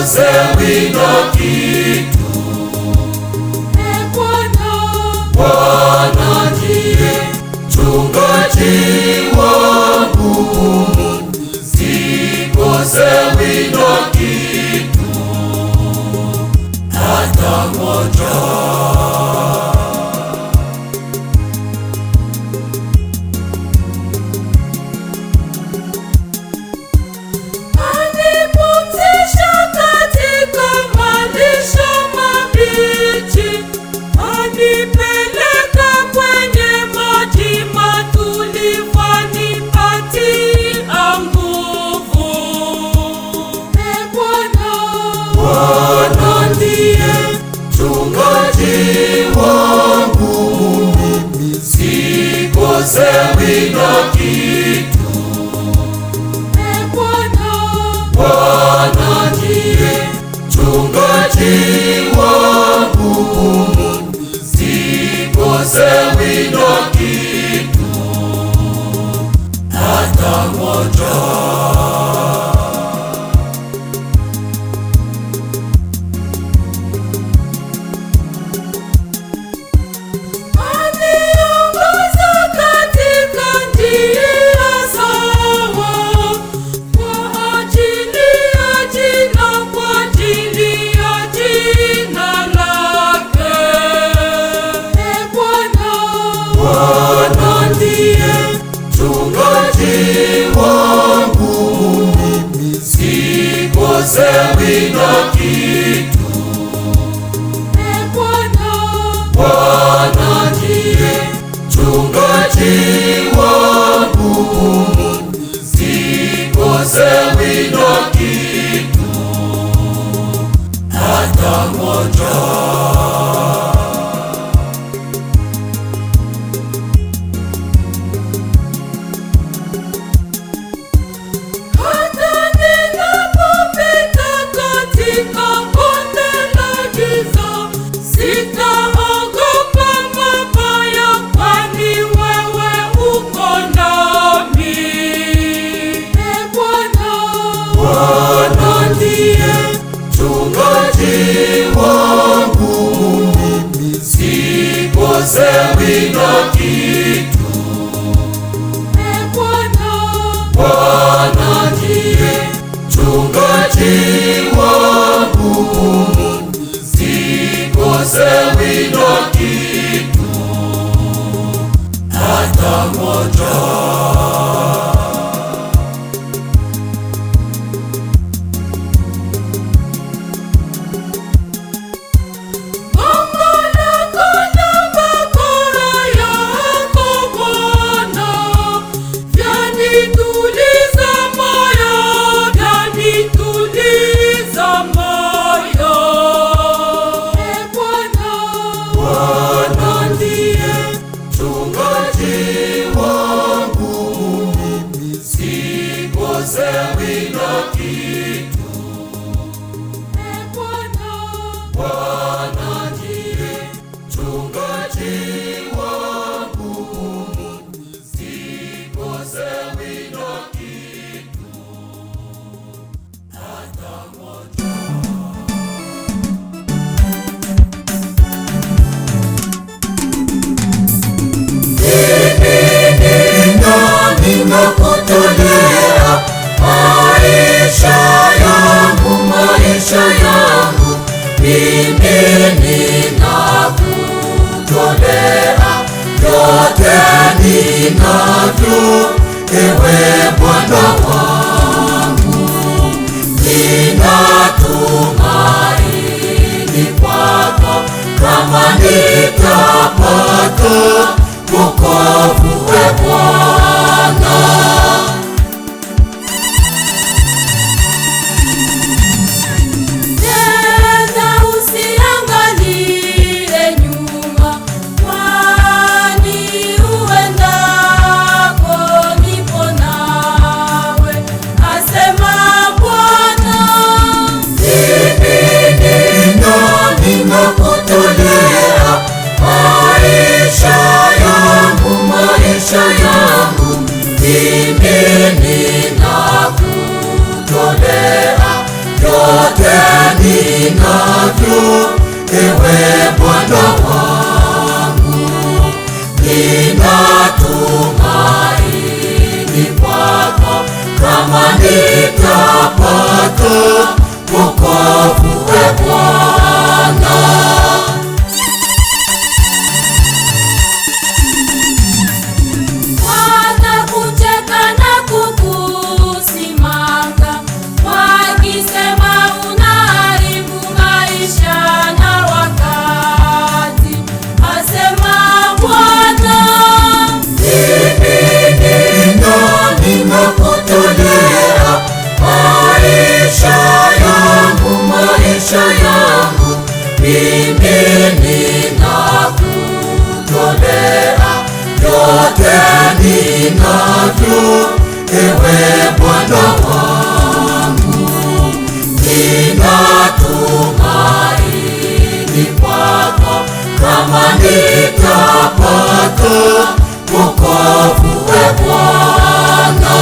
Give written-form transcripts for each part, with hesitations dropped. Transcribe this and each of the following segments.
sikosewi na kitu. Bwana ndiye mchungaji wangu, sikosewi na kitu hata moja. Sikosewi na kitu. Bwana ndiye mchungaji wangu, sikosewi na kitu hata moja. Sikosewi na kitu. Bwana ndiye mchungaji wangu, sikosewi na kitu hata moja. Sikosewi na kitu. Bwana ndiye mchungaji wangu, sikosewi na kitu hata moja. Sikosewi na kitu. Bwana ndiye mchungaji wangu, sikosewi na kitu hata moja. Ninakutolea maisha yangu, mimi ninakutolea yote ninavyo, ewe Bwana wangu. Ninatumaini kwako, kama nitapata wokovu, we Bwana. mimi ninakutolea yote. ninavyo, ewe Bwana wangu, ninatumaini kwako, kama nitapata wokovu, e Bwana. Watakucheka na kukusimanga, wakisema unaharibu maisha na wakati, asema Bwana. Mimi ninakutolea maisha yangu, maisha yangu, mimi ninakutolea yote ninavyo, ewe Bwana wangu, ninatumaini kwako, kama nitapata wokovu, e Bwana.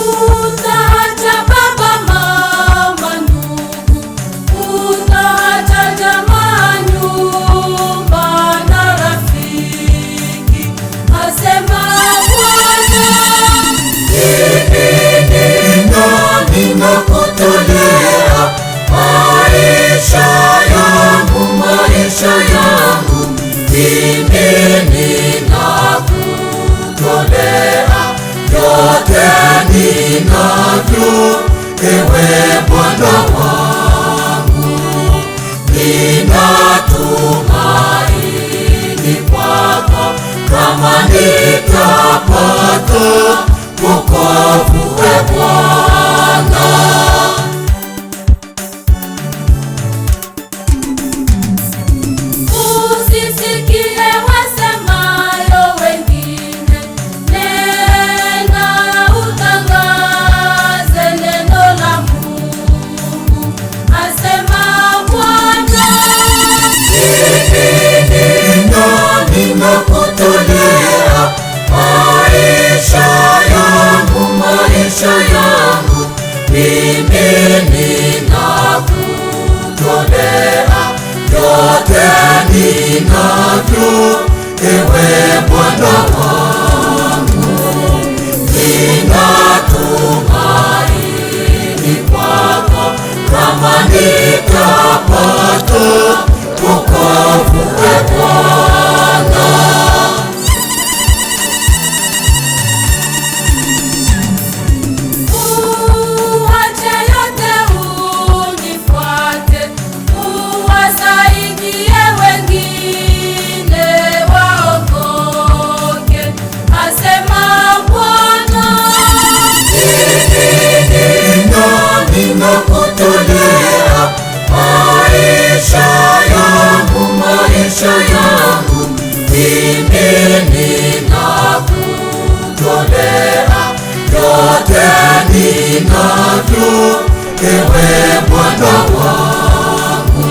Utaacha baba, mama, ndugu, utaacha jamaa, nyumba na rafiki, asema Bwana. Ninakutolea maisha yangu, maisha yangu, mimi ninakutolea yote ninavyo, ewe Bwana wangu, ninatumaini kwako, kama nitapata wokovu, e Bwana. Usisikie wasemayo wengine, nena utangaze neno la Mungu, asema Bwana. Ninakutolea maisha yangu, maisha yangu, mimi ninakutolea yote ninavyo, ewe Bwana wangu, ninatumaini kwako, kama nitapata wokovu, e Bwana. Uache yote unifuate, uwasaidie wengine waokoke, asema Bwana. Ninakutolea maisha yangu, maisha yangu, mimi ninakutolea yote ninavyo, ewe Bwana wangu,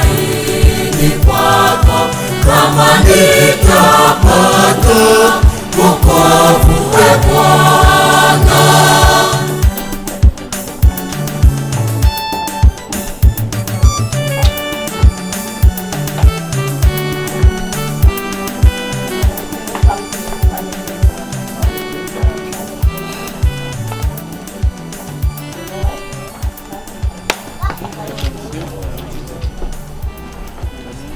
ninatumaini kwako, kama nitapata wokovu, e Bwana.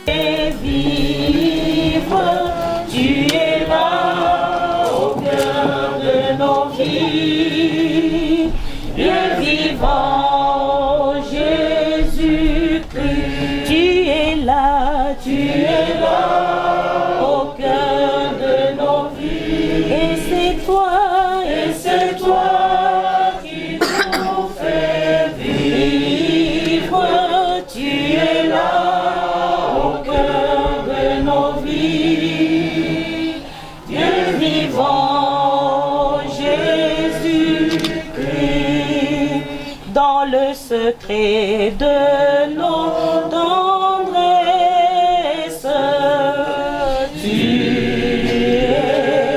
Et vivre, tu es là au cœur de nos vies, le vivant Jésus-Christ. Tu es là au cœur de nos vies, et c'est toi qui nous fais vivre. Tu es là au cœur de nos vies, Dieu vivant Jésus-Christ, dans le secret de nos tendresses, tu es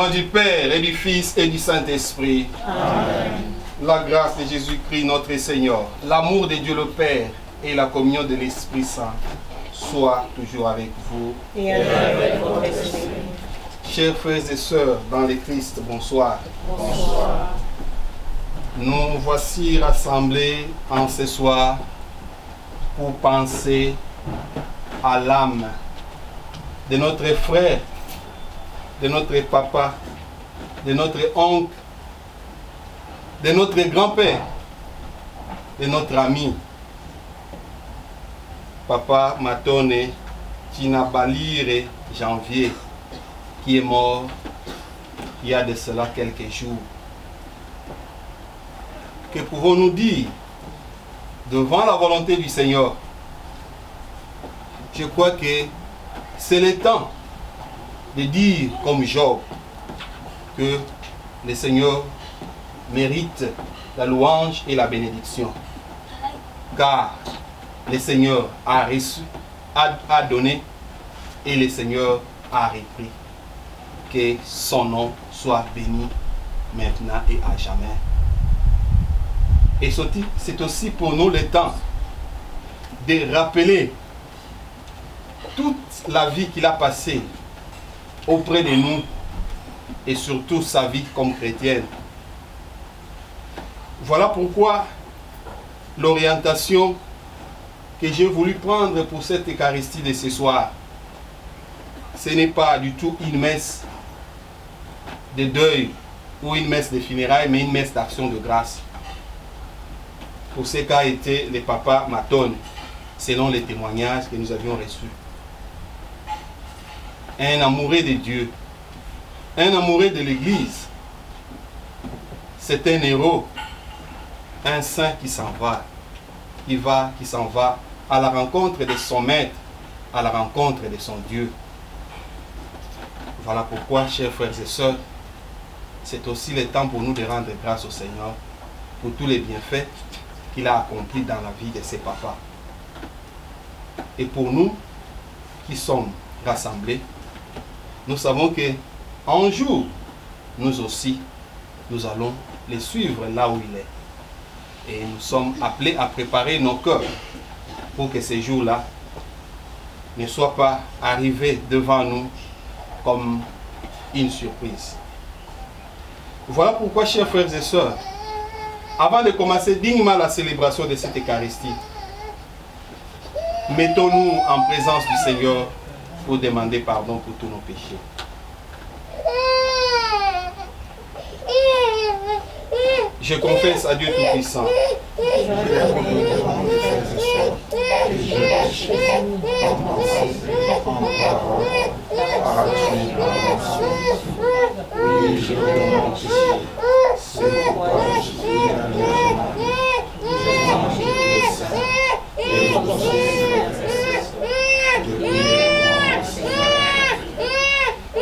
nom du Père et du Fils et du Saint-Esprit. Amen. La grâce de Jésus-Christ notre Seigneur, l'amour de Dieu le Père et la communion de l'Esprit Saint soient toujours avec vous. Et avec votre esprit. Chers frères et sœurs dans le Christ, bonsoir. Bonsoir. Nous voici rassemblés en ce soir pour penser à l'âme de notre frère, de notre papa, de notre oncle, de notre grand-père, de notre ami, Papa Matone Tinabalire Janvier, qui est mort il y a de cela quelques jours. Que pouvons-nous dire devant la volonté du Seigneur? Je crois que c'est le temps de dire comme Job que le Seigneur mérite la louange et la bénédiction. Car le Seigneur a reçu, a donné et le Seigneur a repris. Que son nom soit béni maintenant et à jamais. Et c'est aussi pour nous le temps de rappeler toute la vie qu'il a passée auprès de nous et surtout sa vie comme chrétienne. Voilà pourquoi l'orientation que j'ai voulu prendre pour cette Eucharistie de ce soir, ce n'est pas du tout une messe de deuil ou une messe de funérailles, mais une messe d'action de grâce. Pour ce qu'a été le papa Matone, selon les témoignages que nous avions reçus. Un amoureux de Dieu, un amoureux de l'Église, c'est un héros, un saint qui s'en va, qui s'en va à la rencontre de son maître, à la rencontre de son Dieu. Voilà pourquoi, chers frères et sœurs, c'est aussi le temps pour nous de rendre grâce au Seigneur pour tous les bienfaits qu'il a accomplis dans la vie de ses papas. Et pour nous qui sommes rassemblés, nous savons qu'un jour, nous aussi, nous allons les suivre là où il est. Et nous sommes appelés à préparer nos cœurs pour que ces jours-là ne soient pas arrivés devant nous comme une surprise. Voilà pourquoi, chers frères et sœurs, avant de commencer dignement la célébration de cette Eucharistie, mettons-nous en présence du Seigneur pour demander pardon pour tous nos péchés. Je confesse à Dieu Tout-Puissant.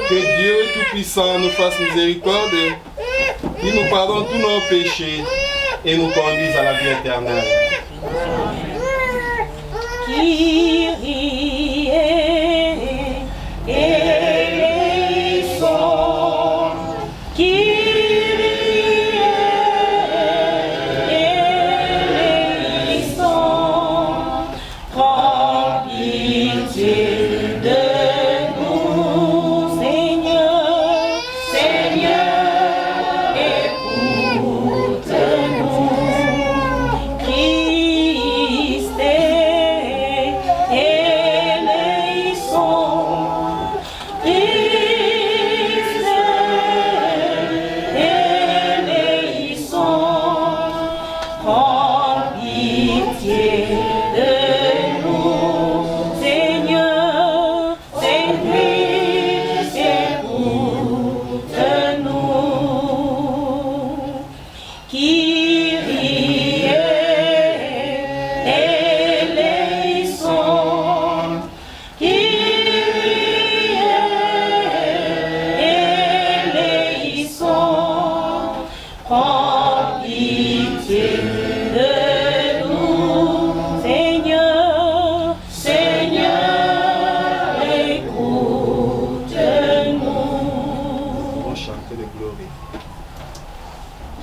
Que Dieu Tout-Puissant nous fasse miséricorde, qu'il nous pardonne tous nos péchés et nous conduise à la vie éternelle. Kyrie eleison, Kyrie eleison, prends pitié de nous, Seigneur, Seigneur, écoute-nous, Christ eleison.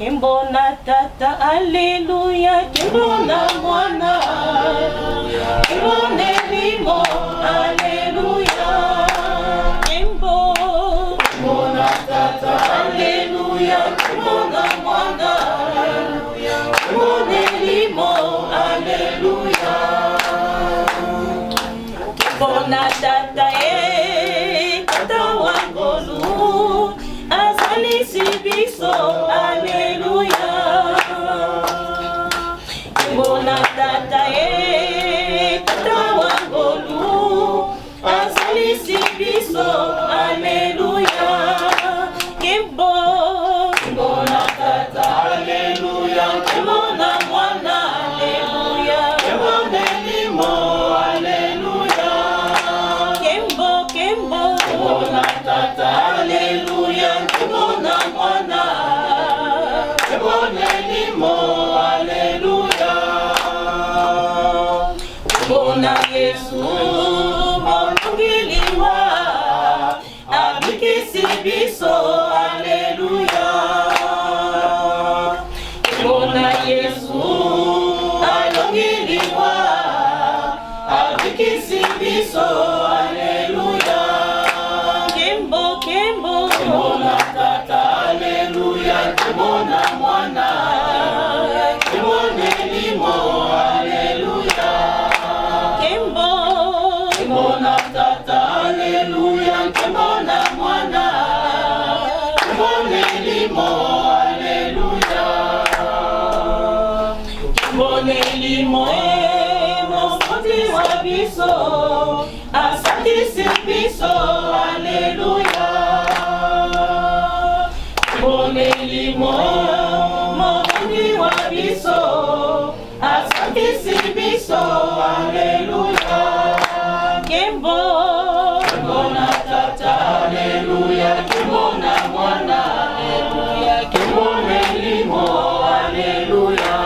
Kimbona tata, alléluia. Kimbona mwana, kimbona limo, alléluia. Kimbona tata, alléluia. Kimbona mwana, kimbona limo, alléluia. Kimbona tata, tata wangolu, azali sibiso, alléluia. Kimbona tata, tata wangolu, azali sibiso, alléluia. Kimbona tata, alléluia. Kimbona mwana, alléluia. Kimbona limo, alléluia. Kimbona tata, alléluia. Kimbona mwana, kimbona limo, alléluia. Kimbona Yesu, molungiliwa, abikisi biso, alléluia. Kimbona Yesu, alungiliwa, abikisi biso, alléluia. Kimbona tata, alléluia. Kimbona mwana, kimbona limo, alléluia. Kimbona tata, alléluia. Kimbona mwana, kimbona limo, alléluia. Kimbona limo, mokonzi wa biso, asakisi biso, alléluia. Kimbona limo, mokonzi wa biso, asakisi biso, alléluia. Kimbona tata, alléluia. Kimbona mwana, alléluia. Kimbona limo, alléluia.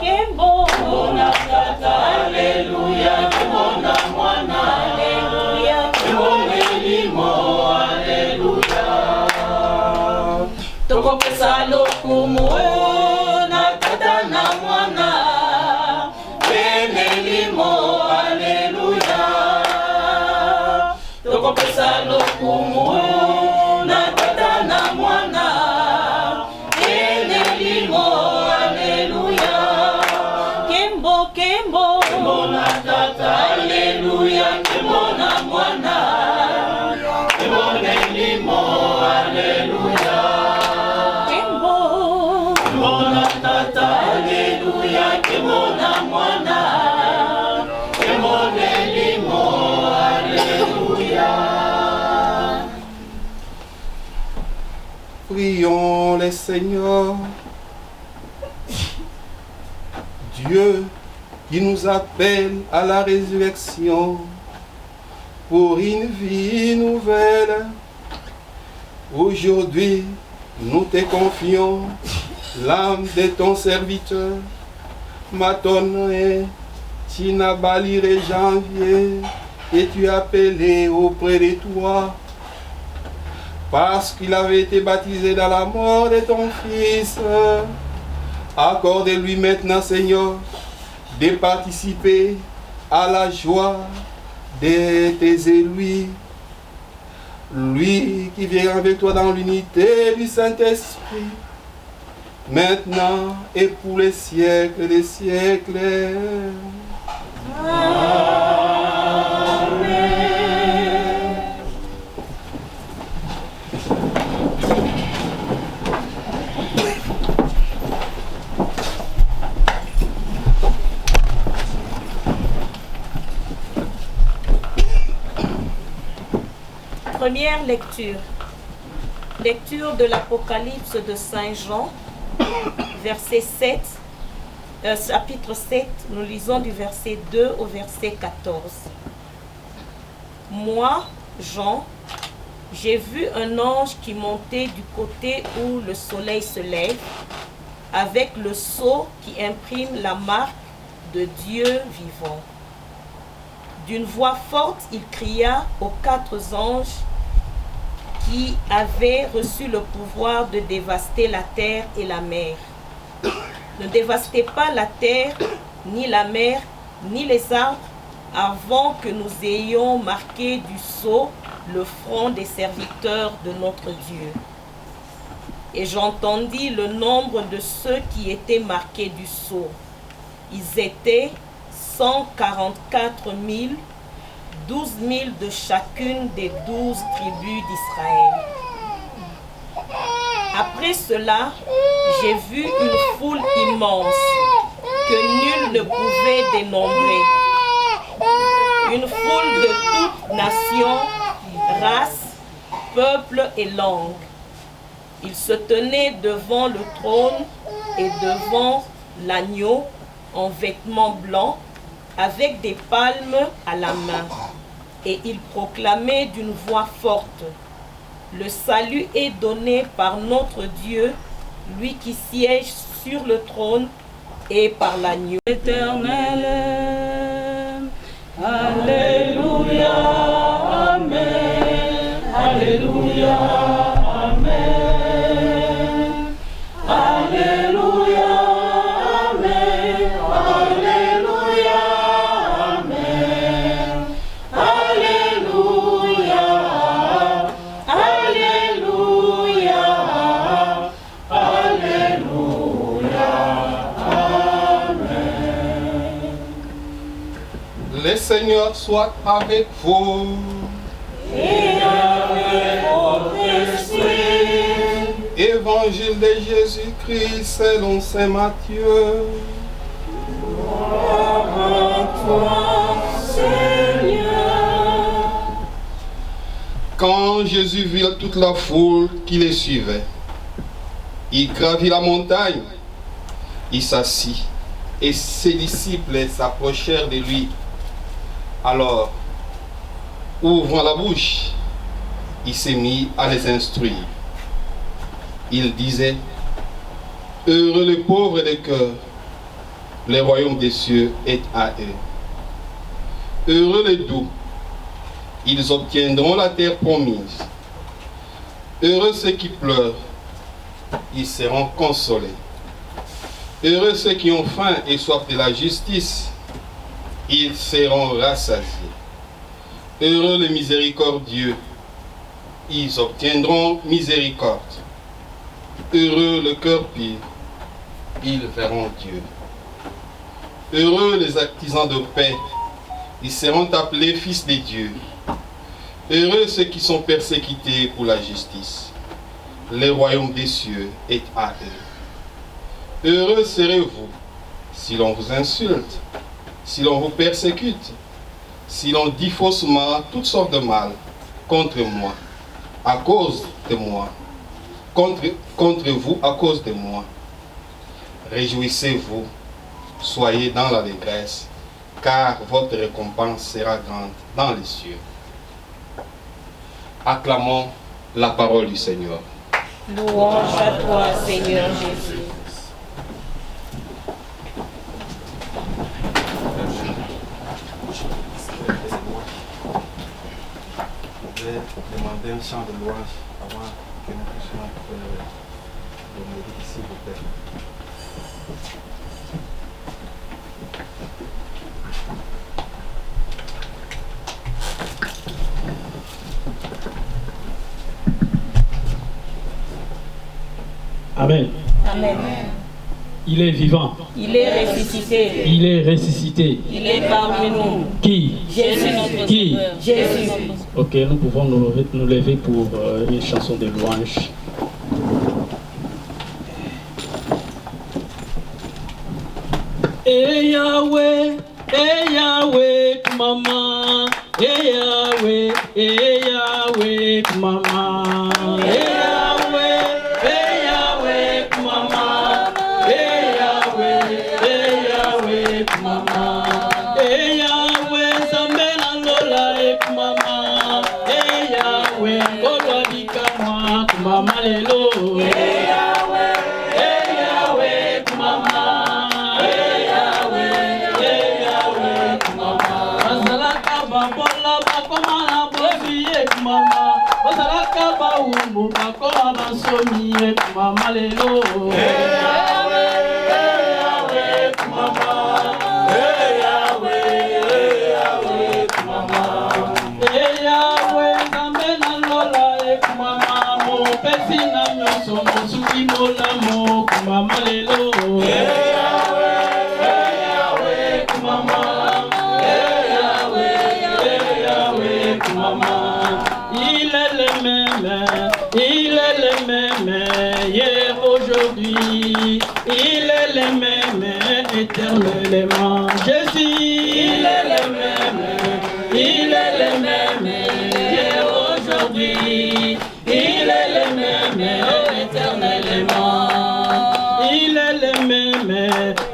Kimbona tata, alléluia. Kimbona mwana, alléluia. Kimbona limo, alléluia. Tokopesa lokumu na tata na mwana, pene limo, alléluia. Tokopesa lokumu na tata na mwana, pene limo, alléluia. Kimbona tata, alléluia. Kimbona mwana, kimbona limo, alléluia. Kimbona tata, alléluia. Kimbona mwana, kimbona limo, alléluia. Prions le Seigneur. Dieu qui nous appelle à la résurrection pour une vie nouvelle. Aujourd'hui, nous te confions l'âme de ton serviteur, Matonné Chinabalire Janvier, et tu as appelé auprès de toi, parce qu'il avait été baptisé dans la mort de ton Fils. Accorde-lui maintenant, Seigneur, de participer à la joie de tes élus. Lui qui vient avec toi dans l'unité du Saint-Esprit, maintenant et pour les siècles des siècles. Première lecture. Lecture de l'Apocalypse de Saint Jean, chapitre 7, nous lisons du verset 2 au verset 14. Moi, Jean, j'ai vu un ange qui montait du côté où le soleil se lève, avec le sceau qui imprime la marque de Dieu vivant. D'une voix forte, il cria aux 4 anges qui avait reçu le pouvoir de dévaster la terre et la mer. Ne dévastez pas la terre, ni la mer, ni les arbres, avant que nous ayons marqué du sceau le front des serviteurs de notre Dieu. Et j'entendis le nombre de ceux qui étaient marqués du sceau. Ils étaient 144 000, 12 000 de chacune des 12 tribus d'Israël. Après cela, j'ai vu une foule immense que nul ne pouvait dénombrer. Une foule de toutes nations, races, peuples et langues. Ils se tenaient devant le trône et devant l'agneau en vêtements blancs, avec des palmes à la main. Et ils proclamaient d'une voix forte: le salut est donné par notre Dieu, lui qui siège sur le trône, et par l'agneau. Éternel, Alléluia, Amen, Alléluia, Amen, Alléluia, Amen, Alléluia, Amen, Alléluia, Alléluia, Alléluia, Amen. Le Seigneur soit avec vous. Et avec votre esprit. Évangile de Jésus-Christ selon saint Matthieu. Gloire à toi, Seigneur. Quand Jésus vit toute la foule qui les suivait, il gravit la montagne, il s'assit, et ses disciples s'approchèrent de lui. Alors, ouvrant la bouche, il s'est mis à les instruire. Il disait: heureux les pauvres de cœur, le royaume des cieux est à eux. Heureux les doux, ils obtiendront la terre promise. Heureux ceux qui pleurent, ils seront consolés. Heureux ceux qui ont faim et soif de la justice, ils seront rassasiés. Heureux les miséricordieux, ils obtiendront miséricorde. Heureux le cœur pur, ils verront Dieu. Heureux les artisans de paix, ils seront appelés fils de Dieu. Heureux ceux qui sont persécutés pour la justice, le royaume des cieux est à eux. Heureux serez-vous si l'on vous insulte, si l'on vous persécute, si l'on dit faussement toutes sortes de mal contre moi, à cause de moi, contre vous à cause de moi. Réjouissez-vous, soyez dans l'allégresse, car votre récompense sera grande dans les cieux. Acclamons la parole du Seigneur. Louange à toi, Seigneur Jésus. Je vais demander un chant de louange avant que nous puissions faire l'homélie, s'il vous plaît. Amen. Amen. Il est vivant. Il est ressuscité. Il est ressuscité. Il est parmi nous. Qui? Jésus, notre Qui? Sauveur. Jésus. Ok, nous pouvons nous lever pour une chanson de louange. Eh Yahweh, mama. Eh Yahweh, mama. Eh Yahweh, mama. Eh Yahweh, mama. Eh Yahweh, Zambela Lola, mama. Eh Yahweh, Kolwa Bikamwa, mama lelo. Eh Yahweh, mama. Mama, Ozalaka baumbu bakoma bansomi ekumama lelo. Yahweh kumama. Yahweh kumama. Yahweh Nzambe na lola ekumama. Mopesi na nyonso mosuki molamo kumama lelo. Yahweh kumama. Yahweh kumama. Il est le même hier, aujourd'hui, il est le même éternellement. Jésus, il est le même hier, aujourd'hui, il est le même éternellement. Il est le même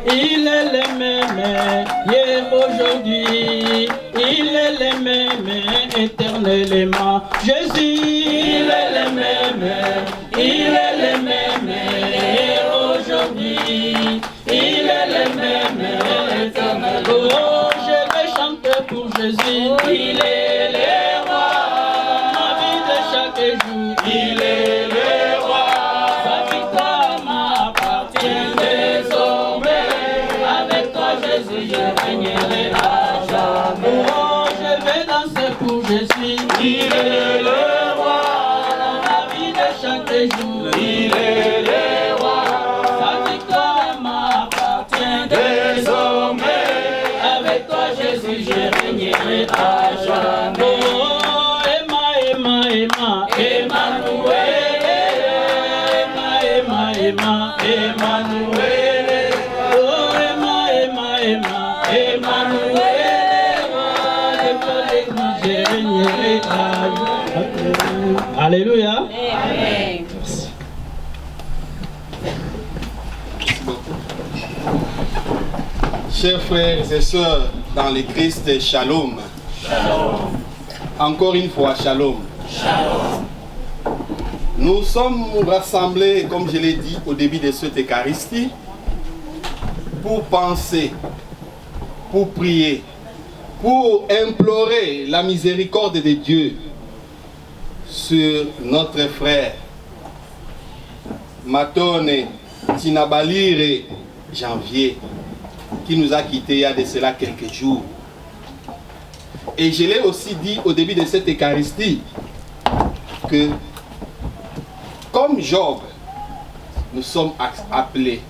hier, aujourd'hui, il est le même éternellement. Jésus, il est le même hier, aujourd'hui, il est le même éternellement. Oh, je vais chanter pour Jésus, il est le roi. Ma vie de chaque jour, il est le roi. Sa victoire m'appartient désormais. Avec toi, Jésus, je régnerai à jamais. Oh, je vais danser pour Jésus, il est le roi. Dans la vie de chaque jour, il est le roi. Sa victoire m'appartient désormais. Avec toi, Jésus, je régnerai à jamais. Oh, Emmanuel, Emmanuel. Oh, Emmanuel. Alléluia. Amen. Chers frères et sœurs dans le Christ, shalom. Encore une fois, shalom. Nous sommes rassemblés, comme je l'ai dit au début de cette Eucharistie, pour penser, pour prier, pour implorer la miséricorde de Dieu sur notre frère Matone Tinabalire Janvier, qui nous a quittés il y a de cela quelques jours. Et je l'ai aussi dit au début de cette Eucharistie que, comme Job, nous sommes appelés,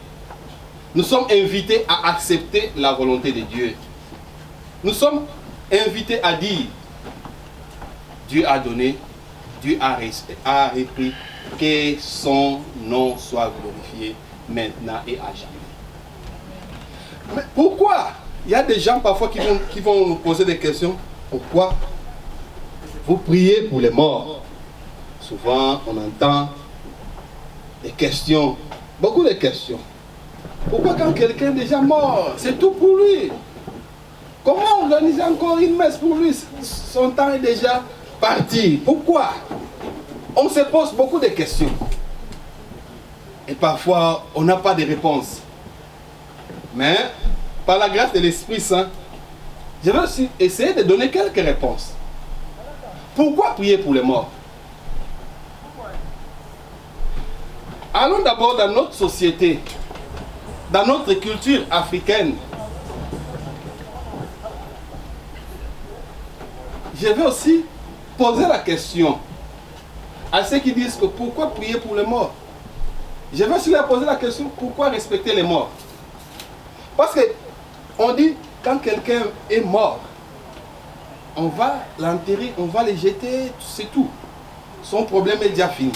nous sommes invités à accepter la volonté de Dieu. Nous sommes invités à dire, Dieu a donné, Dieu a repris, que son nom soit glorifié maintenant et à jamais. Mais pourquoi? Il y a des gens parfois qui vont nous poser des questions. Pourquoi vous priez pour les morts? Souvent on entend des questions, beaucoup de questions. Pourquoi quand quelqu'un est déjà mort, c'est tout pour lui? Comment organiser encore une messe pour lui? Son temps est déjà parti. Pourquoi? On se pose beaucoup de questions. Et parfois, on n'a pas de réponse. Mais, par la grâce de l'Esprit Saint, je vais aussi essayer de donner quelques réponses. Pourquoi prier pour les morts? Allons d'abord dans notre société, dans notre culture africaine. Je vais aussi poser la question à ceux qui disent que pourquoi prier pour les morts? Je vais aussi leur poser la question, pourquoi respecter les morts? Parce que on dit, quand quelqu'un est mort, on va l'enterrer, on va le jeter, c'est tout. Son problème est déjà fini.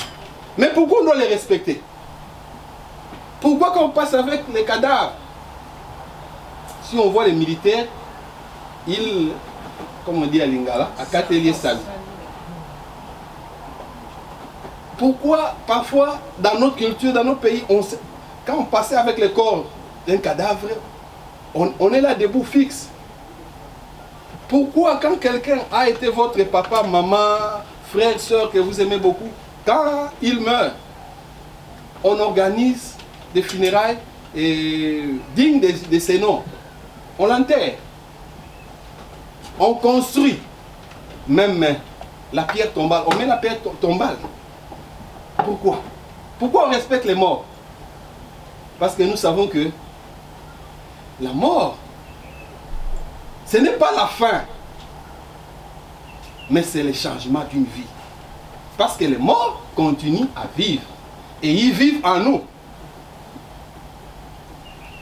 Mais pourquoi on doit les respecter? Pourquoi quand on passe avec les cadavres, si on voit les militaires, ils, comme on dit à Lingala, à Katelier Salut. Pourquoi parfois dans notre culture, dans nos pays, quand on passait avec le corps d'un cadavre, on est là debout fixe? Pourquoi quand quelqu'un a été votre papa, maman, frère, soeur que vous aimez beaucoup, quand il meurt, on organise des funérailles dignes de ses noms? On l'enterre. On construit. Même la pierre tombale. On met la pierre tombale. Pourquoi? Pourquoi on respecte les morts? Parce que nous savons que la mort, ce n'est pas la fin, mais c'est le changement d'une vie. Parce que les morts continuent à vivre. Et ils vivent en nous.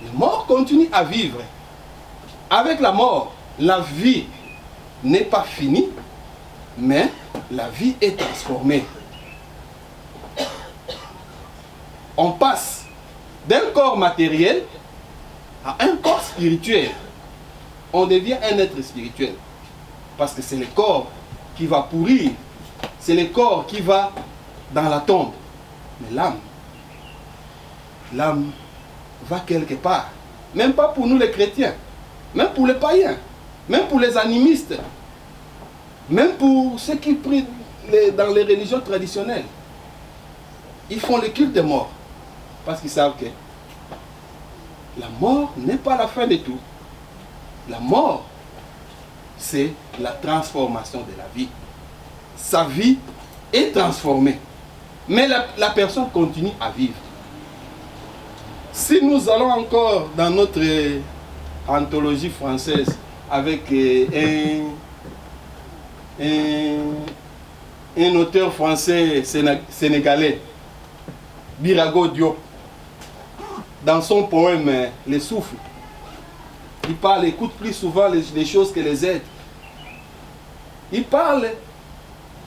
Les morts continuent à vivre. Avec la mort, la vie n'est pas finie, mais la vie est transformée. On passe d'un corps matériel à un corps spirituel. On devient un être spirituel. Parce que c'est le corps qui va pourrir. C'est le corps qui va dans la tombe. Mais l'âme va quelque part. Même pas pour nous les chrétiens. Même pour les païens. Même pour les animistes. Même pour ceux qui prient dans les religions traditionnelles. Ils font le culte des morts. Parce qu'ils savent que la mort n'est pas la fin de tout. La mort, c'est la transformation de la vie. Sa vie est transformée. Mais la personne continue à vivre. Si nous allons encore dans notre anthologie française avec un auteur français sénégalais, Birago Diop, dans son poème Les Souffles, il écoute plus souvent les choses que les êtres. Il parle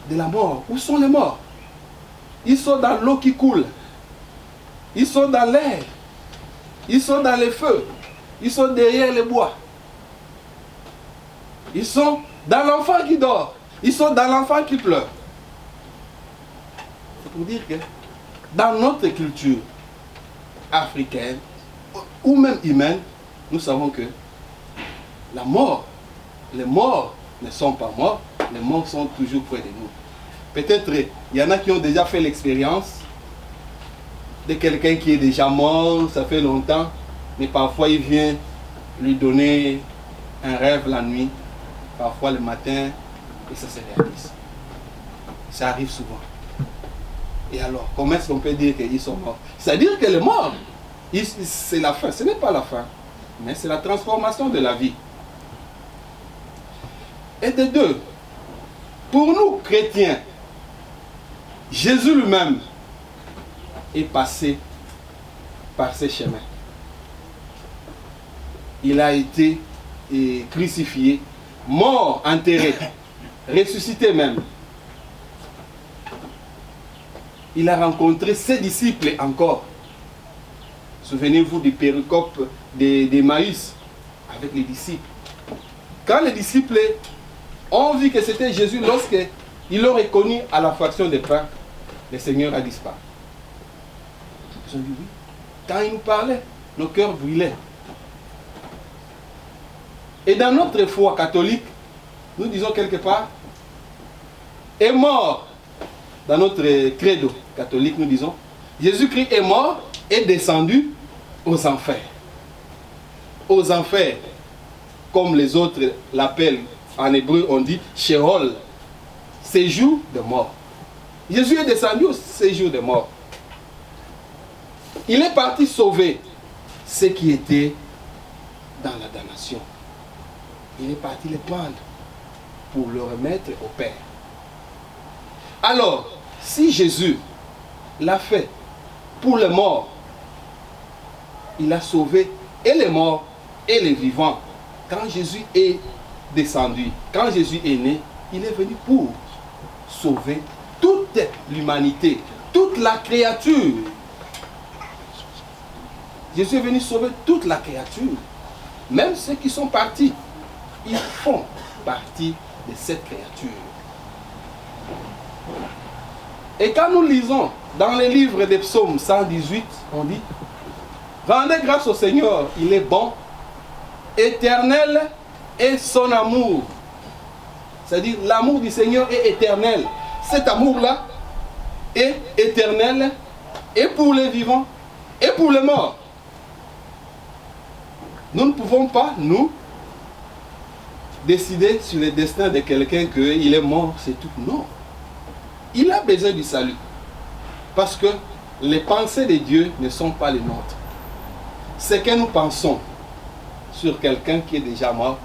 de la mort. Où sont les morts? Ils sont dans l'eau qui coule. Ils sont dans l'air. Ils sont dans les feux. Ils sont derrière les bois. Ils sont dans l'enfant qui dort. Ils sont dans l'enfant qui pleure. C'est pour dire que dans notre culture africaine, ou même humaine, nous savons que la mort, les morts ne sont pas morts, les morts sont toujours près de nous. Peut-être il y en a qui ont déjà fait l'expérience de quelqu'un qui est déjà mort, ça fait longtemps, mais parfois il vient lui donner un rêve la nuit, parfois le matin, et ça se réalise. Ça arrive souvent. Et alors, comment est-ce qu'on peut dire qu'ils sont morts? C'est-à-dire que les morts, c'est la fin. Ce n'est pas la fin, mais c'est la transformation de la vie. Et de deux, pour nous chrétiens, Jésus lui-même est passé par ces chemins. Il a été crucifié, mort, enterré, ressuscité même. Il a rencontré ses disciples encore. Souvenez-vous du péricope d'Emmaüs avec les disciples. Quand les disciples ont vu que c'était Jésus, lorsqu'ils l'ont reconnu à la fraction des pains, le Seigneur a disparu. Ils ont dit oui. Quand il nous parlait, nos cœurs brûlaient. Et dans notre foi catholique, nous disons quelque part, est mort. Dans notre credo catholique, nous disons, Jésus-Christ est mort et descendu aux enfers. Aux enfers, comme les autres l'appellent en hébreu, on dit Sheol, séjour de mort. Jésus est descendu au séjour de mort. Il est parti sauver ceux qui étaient dans la damnation. Il est parti les prendre pour le remettre au Père. Alors, si Jésus l'a fait pour les morts, il a sauvé et les morts et les vivants. Quand Jésus est descendu, quand Jésus est né, il est venu pour sauver toute l'humanité, toute la créature. Jésus est venu sauver toute la créature. Même ceux qui sont partis, ils font partie de cette créature. Et quand nous lisons dans les livres des psaumes 118, on dit, rendez grâce au Seigneur, il est bon, éternel est son amour. C'est-à-dire l'amour du Seigneur est éternel. Cet amour-là est éternel et pour les vivants et pour les morts. Nous ne pouvons pas, nous, décider sur le destin de quelqu'un qu'il est mort, c'est tout. Non. Il a besoin du salut. Parce que les pensées de Dieu ne sont pas les nôtres. Ce que nous pensons sur quelqu'un qui est déjà mort,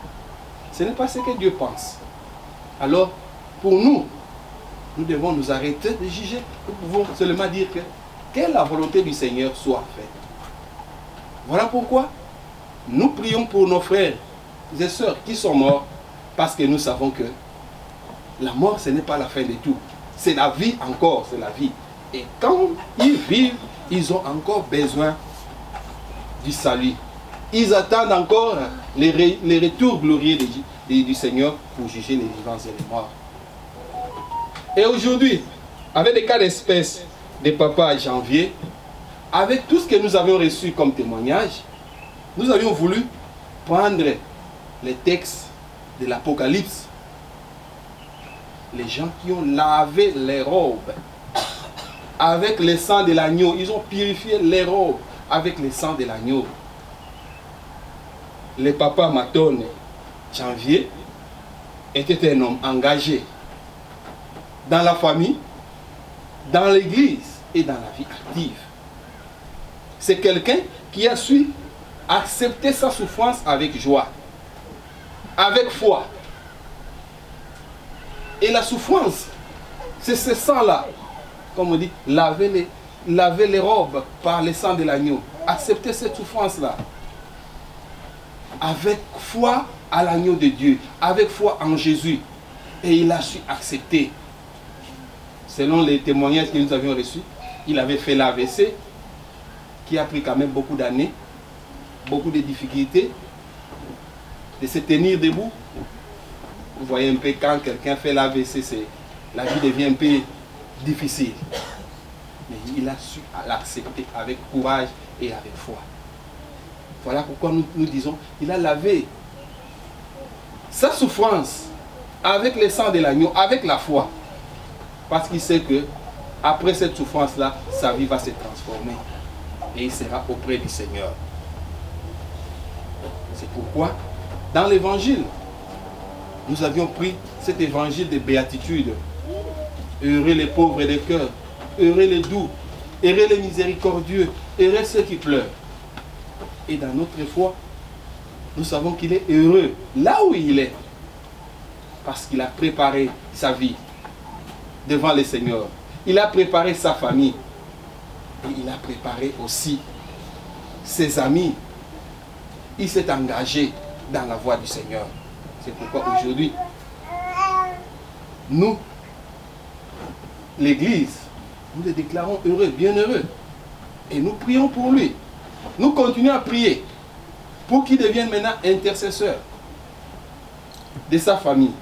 ce n'est pas ce que Dieu pense. Alors, pour nous, nous devons nous arrêter de juger. Nous pouvons seulement dire que la volonté du Seigneur soit faite. Voilà pourquoi nous prions pour nos frères et sœurs qui sont morts, parce que nous savons que la mort, ce n'est pas la fin de tout. C'est la vie encore, c'est la vie. Et quand ils vivent, ils ont encore besoin du salut. Ils attendent encore les retours glorieux du Seigneur pour juger les vivants et les morts. Et aujourd'hui, avec des cas d'espèce de papa à janvier, avec tout ce que nous avions reçu comme témoignage, nous avions voulu prendre les textes de l'Apocalypse. Les gens qui ont lavé les robes avec le sang de l'agneau, ils ont purifié les robes avec le sang de l'agneau. Le papa Matone Janvier était un homme engagé dans la famille, dans l'église et dans la vie active. C'est quelqu'un qui a su accepter sa souffrance avec joie, avec foi. Et la souffrance, c'est ce sang-là, comme on dit, laver les robes par le sang de l'agneau. Accepter cette souffrance-là. Avec foi à l'agneau de Dieu, avec foi en Jésus. Et il a su accepter. Selon les témoignages que nous avions reçus, il avait fait l'AVC, qui a pris quand même beaucoup d'années, beaucoup de difficultés, de se tenir debout. Vous voyez un peu, quand quelqu'un fait l'AVC, la vie devient un peu difficile. Mais il a su l'accepter avec courage et avec foi. Voilà pourquoi nous disons, il a lavé sa souffrance avec le sang de l'agneau, avec la foi. Parce qu'il sait que après cette souffrance-là, sa vie va se transformer. Et il sera auprès du Seigneur. C'est pourquoi, dans l'évangile, nous avions pris cet évangile de béatitude. Heureux les pauvres de cœur, heureux les doux, heureux les miséricordieux, heureux ceux qui pleurent. Et dans notre foi, nous savons qu'il est heureux là où il est. Parce qu'il a préparé sa vie devant le Seigneur. Il a préparé sa famille. Et il a préparé aussi ses amis. Il s'est engagé dans la voie du Seigneur. C'est pourquoi aujourd'hui, nous, l'Église, nous le déclarons heureux, bienheureux. Et nous prions pour lui. Nous continuons à prier pour qu'il devienne maintenant intercesseur de sa famille.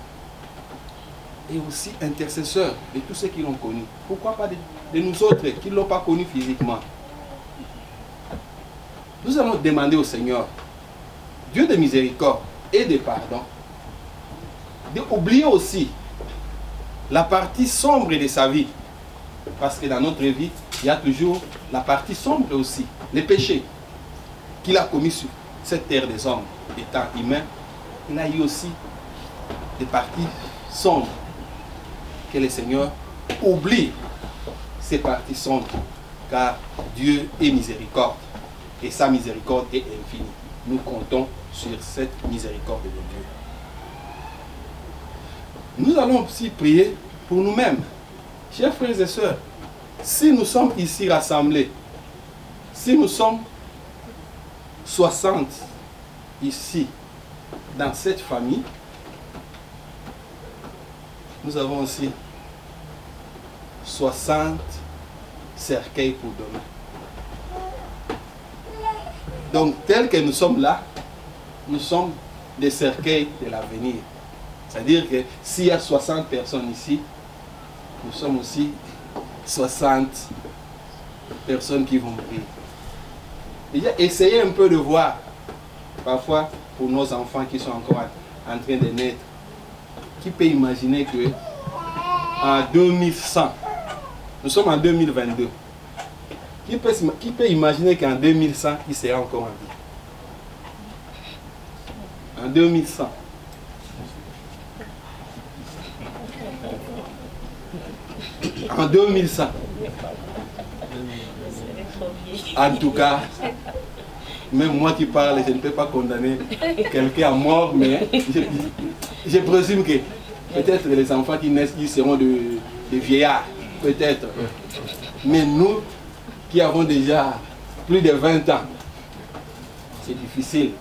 Et aussi intercesseur de tous ceux qui l'ont connu. Pourquoi pas de nous autres qui ne l'ont pas connu physiquement. Nous allons demander au Seigneur, Dieu de miséricorde et de pardon, d'oublier aussi la partie sombre de sa vie. Parce que dans notre vie, il y a toujours la partie sombre aussi, les péchés qu'il a commis sur cette terre des hommes, étant humain. Il a eu aussi des parties sombres. Que le Seigneur oublie ces parties sombres, car Dieu est miséricorde et sa miséricorde est infinie. Nous comptons sur cette miséricorde de Dieu. Nous allons aussi prier pour nous-mêmes. Chers frères et sœurs, si nous sommes ici rassemblés, si nous sommes 60 ici, dans cette famille, nous avons aussi 60 cercueils pour demain. Donc, tel que nous sommes là, nous sommes des cercueils de l'avenir. C'est-à-dire que s'il y a 60 personnes ici, nous sommes aussi 60 personnes qui vont mourir. Déjà, essayez un peu de voir, parfois, pour nos enfants qui sont encore en train de naître, qui peut imaginer que en 2100, nous sommes en 2022, qui peut imaginer qu'en 2100, il sera encore en vie? En 2100. En 2100. En tout cas, même moi qui parle, je ne peux pas condamner quelqu'un à mort, mais je présume que peut-être les enfants qui naissent, ils seront des vieillards, peut-être. Mais nous, qui avons déjà plus de 20 ans, c'est difficile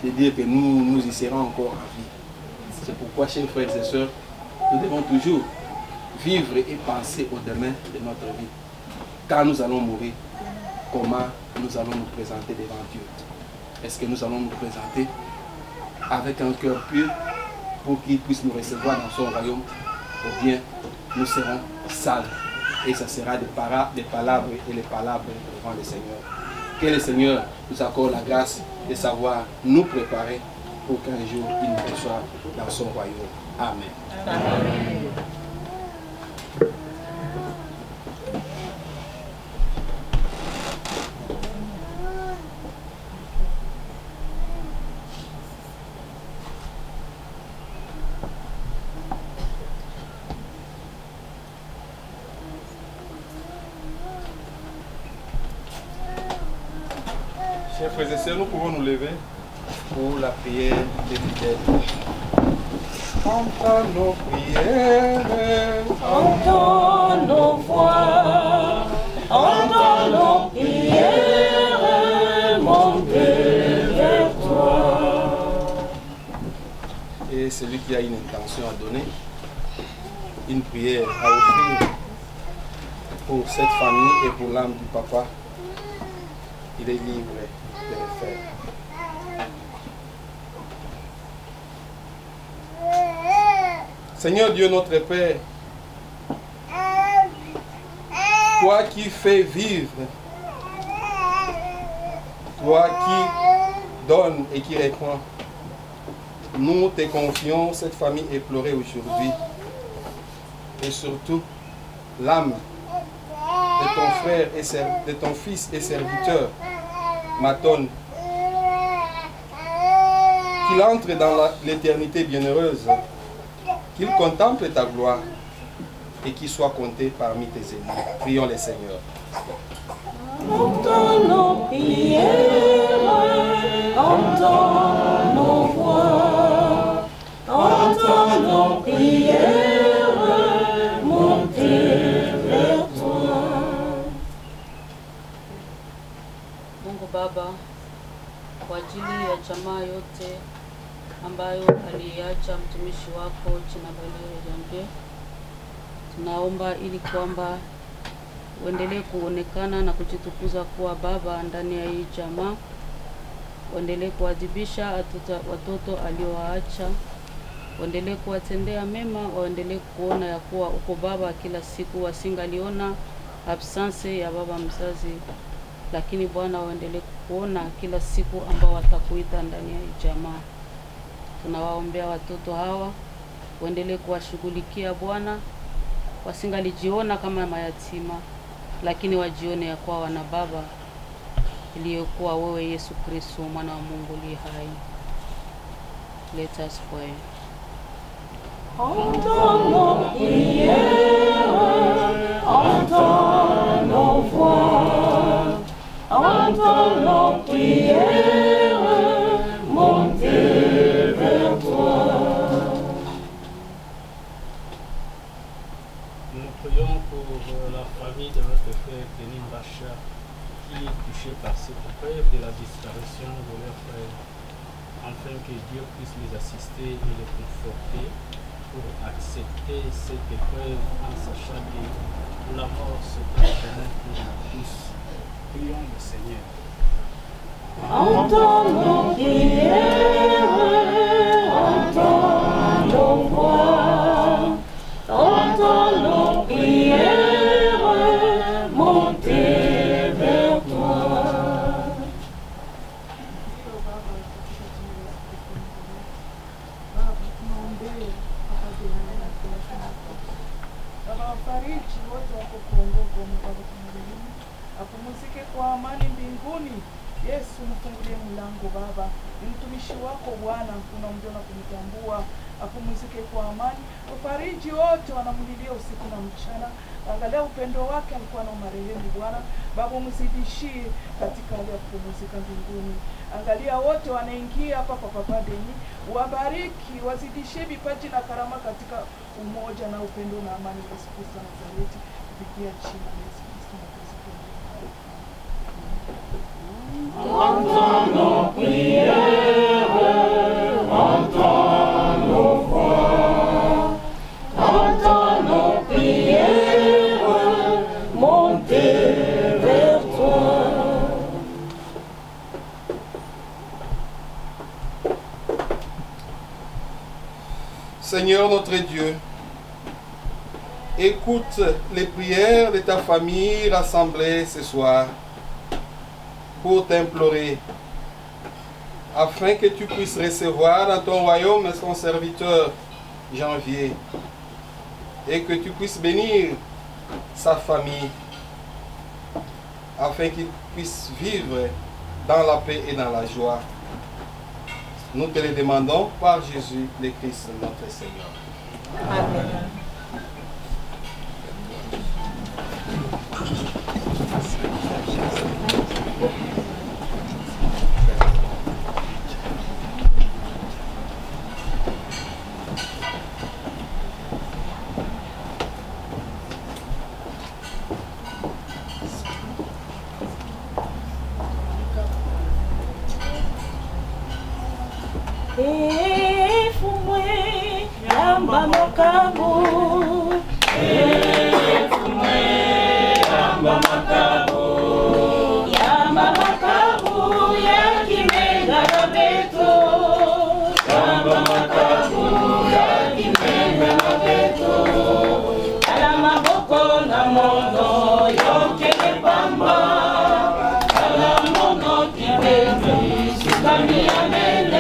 de dire que nous y serons encore en vie. C'est pourquoi, chers frères et sœurs, nous devons toujours vivre et penser au demain de notre vie. Quand nous allons mourir, comment nous allons nous présenter devant Dieu? Est-ce que nous allons nous présenter avec un cœur pur pour qu'il puisse nous recevoir dans son royaume, ou bien nous serons sales et ça sera des palabres et les palabres devant le Seigneur. Que le Seigneur nous accorde la grâce de savoir nous préparer pour qu'un jour il nous reçoive dans son royaume. Amen. Amen. Chers frères et sœurs, nous pouvons nous lever pour la prière des fidèles. Entends nos prières, Entends nos voix, entends nos prières, monter vers toi. Et celui qui a une intention à donner, une prière à offrir pour cette famille et pour l'âme du papa, il est libre de le faire. Seigneur Dieu notre Père, toi qui fais vivre, toi qui donnes et qui reprends, nous te confions cette famille éplorée aujourd'hui et surtout l'âme de ton frère et de ton fils et serviteur, Maton, qu'il entre dans l'éternité bienheureuse, qu'il contemple ta gloire et qu'il soit compté parmi tes ennemis. Prions le Seigneur. Entends nos prières, entends nos voix, entends nos prières, monter vers toi. Mungu Baba, kwa ajili ya jamaa yote ambayo aliacha mtumishi wako Chinabalile Janvier, tunaomba ili kwamba uendelee kuonekana na kujitukuza kuwa Baba ndani ya hii jamaa, uendelee kuadhibisha watoto aliowaacha, uendelee kuwatendea mema, waendelee kuona ya kuwa uko Baba kila siku, wasingaliona absence ya baba mzazi, lakini Bwana waendelee kuona kila siku ambao watakuita ndani ya hii jamaa. Tunawaombea watoto hawa, uendelee kuwashughulikia Bwana, wasingalijiona kama mayatima, lakini wajione ya kuwa wana baba iliyokuwa wewe Yesu Kristo mwana wa Mungu li hai. Let us pray. Entends nos prières, entends nos voix, entends nos prières, monter vers toi. Nous prions pour la famille de notre frère Denis Bacha qui est touché par cette épreuve de la disparition de leur frère, afin que Dieu puisse les assister et les conforter pour accepter cette épreuve en sachant que la mort se passe pour nous tous. Prions le Seigneur. Entends nos prières, entends nos voix, entends nos prières, monter vers toi. Wafariji wote wako Kongo apumzike kwa amani mbinguni. Yesu, mfungulie mlango Baba, ni mtumishi wako Bwana, unamjua na kumtambua, apumzike kwa amani. Wafariji wote wanamlilia usiku na mchana, angalia upendo wake alikuwa na marehemu Bwana. Baba, umzidishie katika hali ya kupumzika mbinguni. Angalia wote wanaingia hapa kwa Papa Deni, wabariki, wazidishie vipaji na karama katika umoja na upendo na amani kwa siku za Nazareti, kupitia jina la Yesu Kristo na Entends nos prières, entends nos voix, entends nos prières, monter vers toi. Seigneur notre Dieu, écoute les prières de ta famille rassemblée ce soir pour t'implorer, afin que tu puisses recevoir dans ton royaume son serviteur Janvier, et que tu puisses bénir sa famille, afin qu'il puisse vivre dans la paix et dans la joie. Nous te le demandons par Jésus le Christ notre Seigneur. Amen. Efumwe yamba makabu, efumwe yamba makabu, yamba makabu ya kimenga na beto, yamba makabu ya kimenga na beto, ala maboko na mono yokele pamba, ala mono kibetu sukami amene.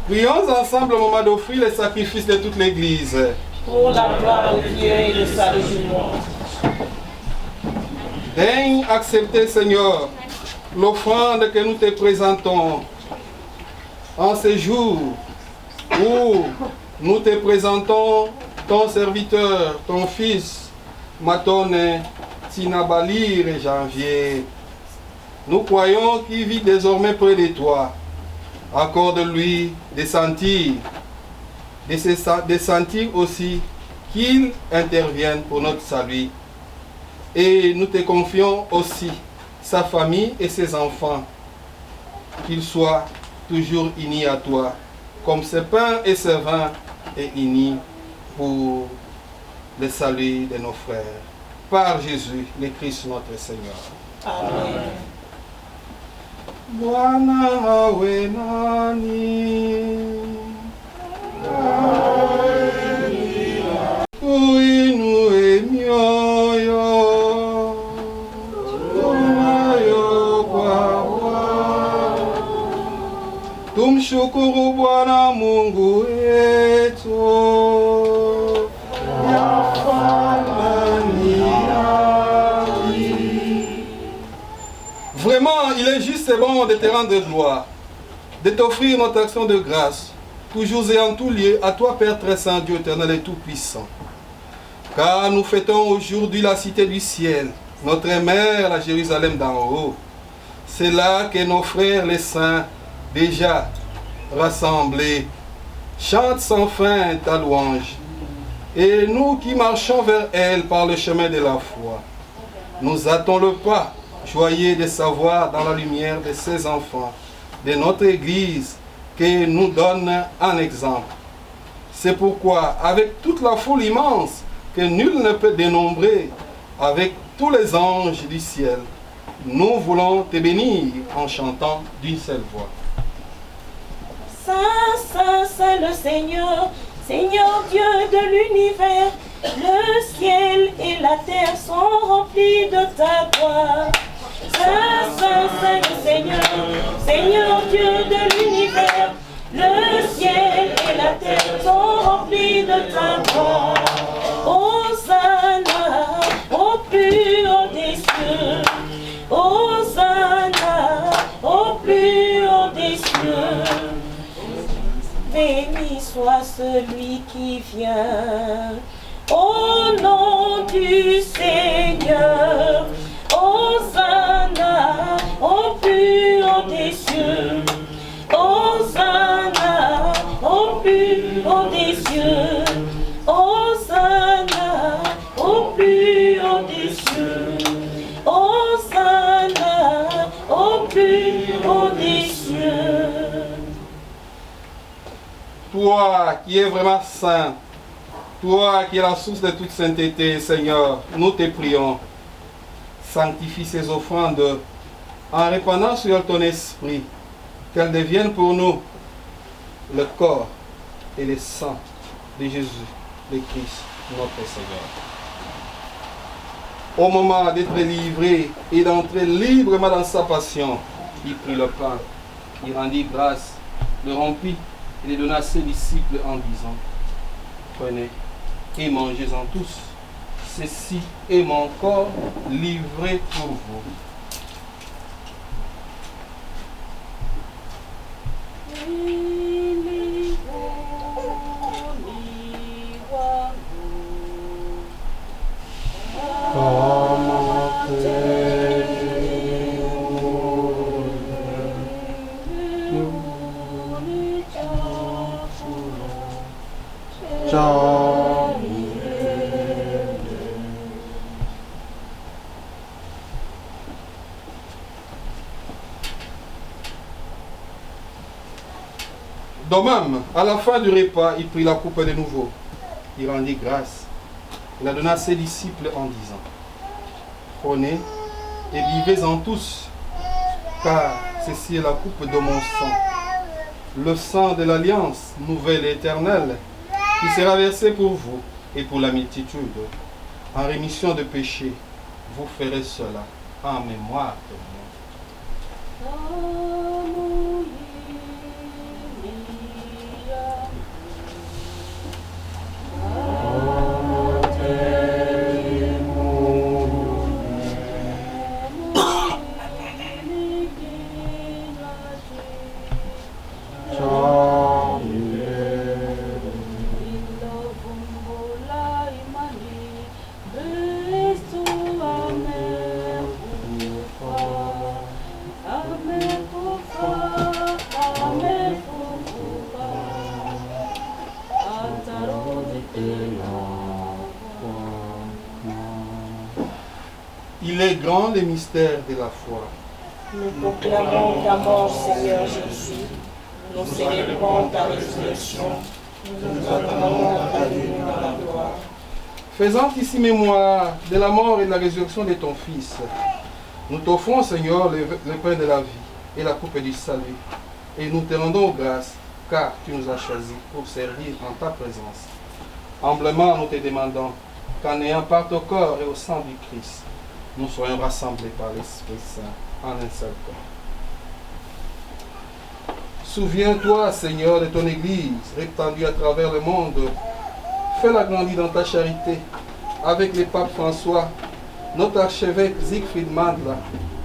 Prions ensemble au moment d'offrir les sacrifices de toute l'Église. Pour la gloire de Dieu et le salut du monde. Daigne accepter, Seigneur, l'offrande que nous te présentons en ce jour où nous te présentons ton serviteur, ton fils, Matone Tinabalir et Janvier. Nous croyons qu'il vit désormais près de toi. Accorde-lui de sentir aussi qu'il intervienne pour notre salut. Et nous te confions aussi sa famille et ses enfants, qu'ils soient toujours unis à toi, comme ce pain et ce vin est unis pour le salut de nos frères. Par Jésus, le Christ notre Seigneur. Amen. Bwana awe nani, uinue mioyo tunayo kwa Bwana. Tumshukuru Bwana Mungu wetu. Vraiment, il est juste et bon de te rendre gloire, de t'offrir notre action de grâce, toujours et en tout lieu, à toi, Père très saint, Dieu éternel et tout-puissant. Car nous fêtons aujourd'hui la cité du ciel, notre mère, la Jérusalem d'en haut. C'est là que nos frères les saints, déjà rassemblés, chantent sans fin ta louange. Et nous qui marchons vers elle par le chemin de la foi, nous hâtons le pas, joyeux de savoir dans la lumière de ces enfants, de notre Église, que nous donne un exemple. C'est pourquoi, avec toute la foule immense que nul ne peut dénombrer, avec tous les anges du ciel, nous voulons te bénir en chantant d'une seule voix. Saint, Saint, Saint le Seigneur, Seigneur Dieu de l'univers, le ciel et la terre sont remplis de ta gloire. Saint, Saint, Saint le Seigneur, Seigneur Dieu de l'univers, le ciel et la terre sont remplis de ta gloire. Hosanna au plus haut des cieux, Hosanna au plus haut des cieux. Béni soit celui qui vient au nom du Seigneur. Hosanna au plus haut des cieux. Hosanna au plus haut des cieux. Hosanna au plus haut des cieux. Hosanna au plus haut des cieux. Toi qui es vraiment saint, toi qui es la source de toute sainteté, Seigneur, nous te prions. Sanctifie ces offrandes en répandant sur ton esprit, qu'elles deviennent pour nous le corps et le sang de Jésus, le Christ, notre Seigneur. Au moment d'être livré et d'entrer librement dans sa passion, il prit le pain, il rendit grâce, le rompit et le donna à ses disciples en disant: prenez et mangez-en tous. Ceci est mon corps livré pour vous. De même, à la fin du repas, il prit la coupe de nouveau. Il rendit grâce. Il la donna à ses disciples en disant: prenez et buvez-en tous, car ceci est la coupe de mon sang, le sang de l'alliance nouvelle et éternelle, qui sera versé pour vous et pour la multitude. En rémission de péché, vous ferez cela en mémoire de moi. Il est grand le mystère de la foi. Nous proclamons ta mort, Seigneur Jésus. Nous célébrons ta résurrection. Nous attendons ta venue dans la gloire. Faisant ici mémoire de la mort et de la résurrection de ton Fils, nous t'offrons, Seigneur, le pain de la vie et la coupe du salut. Et nous te rendons grâce, car tu nous as choisis pour servir en ta présence. Humblement, nous te demandons qu'en ayant part au corps et au sang du Christ, nous soyons rassemblés par l'Esprit Saint en un seul corps. Souviens-toi, Seigneur, de ton Église répandue à travers le monde. Fais-la grandir dans ta charité avec le pape François, notre archevêque Siegfried Mandler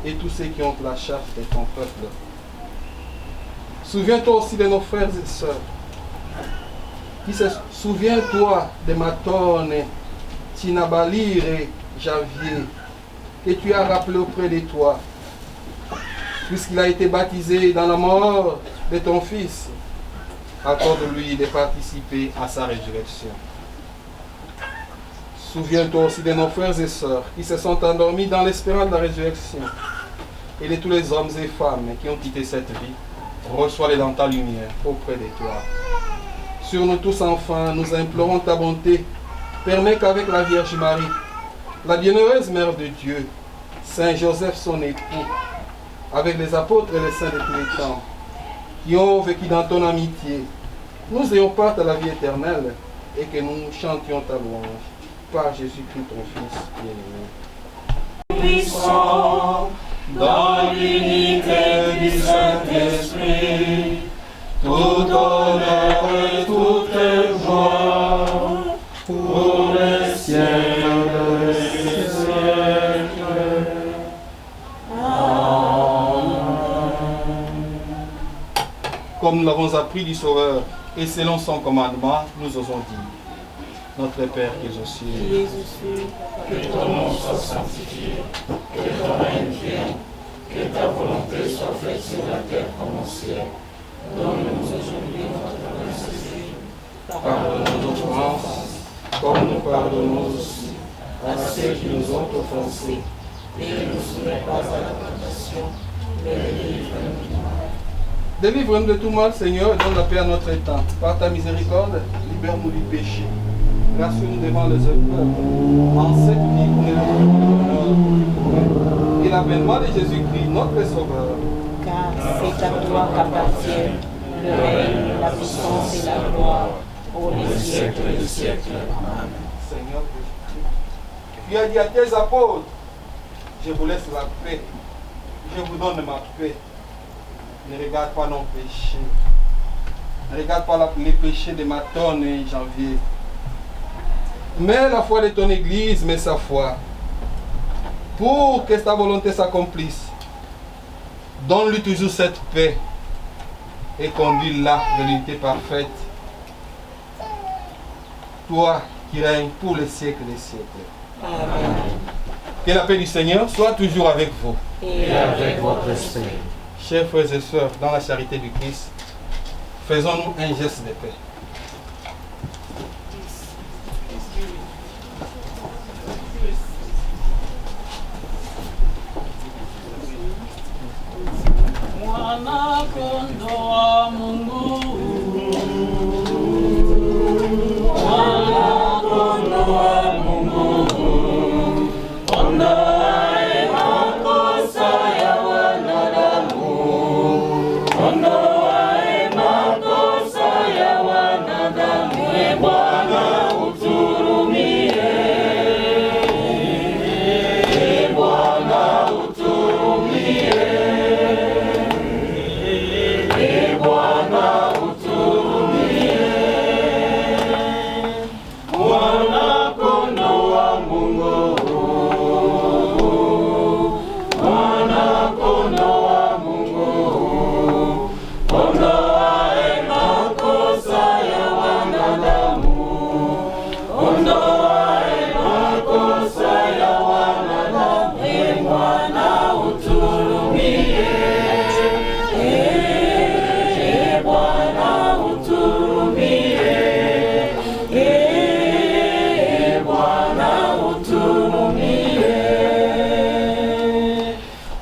et tous ceux qui ont la charge de ton peuple. Souviens-toi aussi de nos frères et sœurs. Souviens-toi de Matone, Tinabalire, Javier, que tu as rappelé auprès de toi, puisqu'il a été baptisé dans la mort de ton Fils. Accorde-lui de participer à sa résurrection. Souviens-toi aussi de nos frères et sœurs qui se sont endormis dans l'espérance de la résurrection et de tous les hommes et femmes qui ont quitté cette vie. Reçois-les dans ta lumière auprès de toi. Sur nous tous enfin, nous implorons ta bonté. Permets qu'avec la Vierge Marie, la bienheureuse Mère de Dieu, Saint Joseph son époux, avec les apôtres et les saints de tous les temps, qui ont vécu dans ton amitié, nous ayons part à la vie éternelle et que nous chantions ta louange par Jésus-Christ ton Fils bien-aimé. Puissant dans l'unité du Saint-Esprit, tout honneur et toute joie pour les siècles des siècles. Comme nous l'avons appris du Sauveur, et selon son commandement, nous osons dire: Notre Père qui es aux cieux, Que ton nom soit sanctifié, que ton règne vienne, que ta volonté soit faite sur la terre comme au ciel. Donne-nous aujourd'hui notre pain quotidien. pardonne nos offenses, comme nous pardonnons aussi À ceux qui nous ont offensés, et ne nous soumets pas à la tentation, mais délivre-nous du mal. Délivre-nous de tout mal, Seigneur, et donne la paix à notre temps. Par ta miséricorde, libère-nous du péché. Rassure-nous devant les épreuves. En cette vie, qu'on est notre et l'avènement de Jésus-Christ, notre Sauveur. Car c'est à toi qu'appartiennent le règne, la puissance et la gloire pour les siècles des siècles. Amen. Seigneur Jésus-Christ, tu as dit à tes apôtres: je vous laisse la paix, je vous donne ma paix. Ne regarde pas nos péchés. Ne regarde pas les péchés de Matone et Janvier. Mais la foi de ton Église, mais sa foi. Pour que ta volonté s'accomplisse, donne-lui toujours cette paix et conduis-la de l'unité parfaite. Toi qui règnes pour les siècles des siècles. Amen. Que la paix du Seigneur soit toujours avec vous. Et avec votre esprit. Chers frères et sœurs, dans la charité du Christ, faisons-nous un geste de paix. Mwana kondoo wa Mungu, Mwana kondoo wa Mungu, ondoaye makosa ya wanadamu, ondoaye makosa ya wanadamu.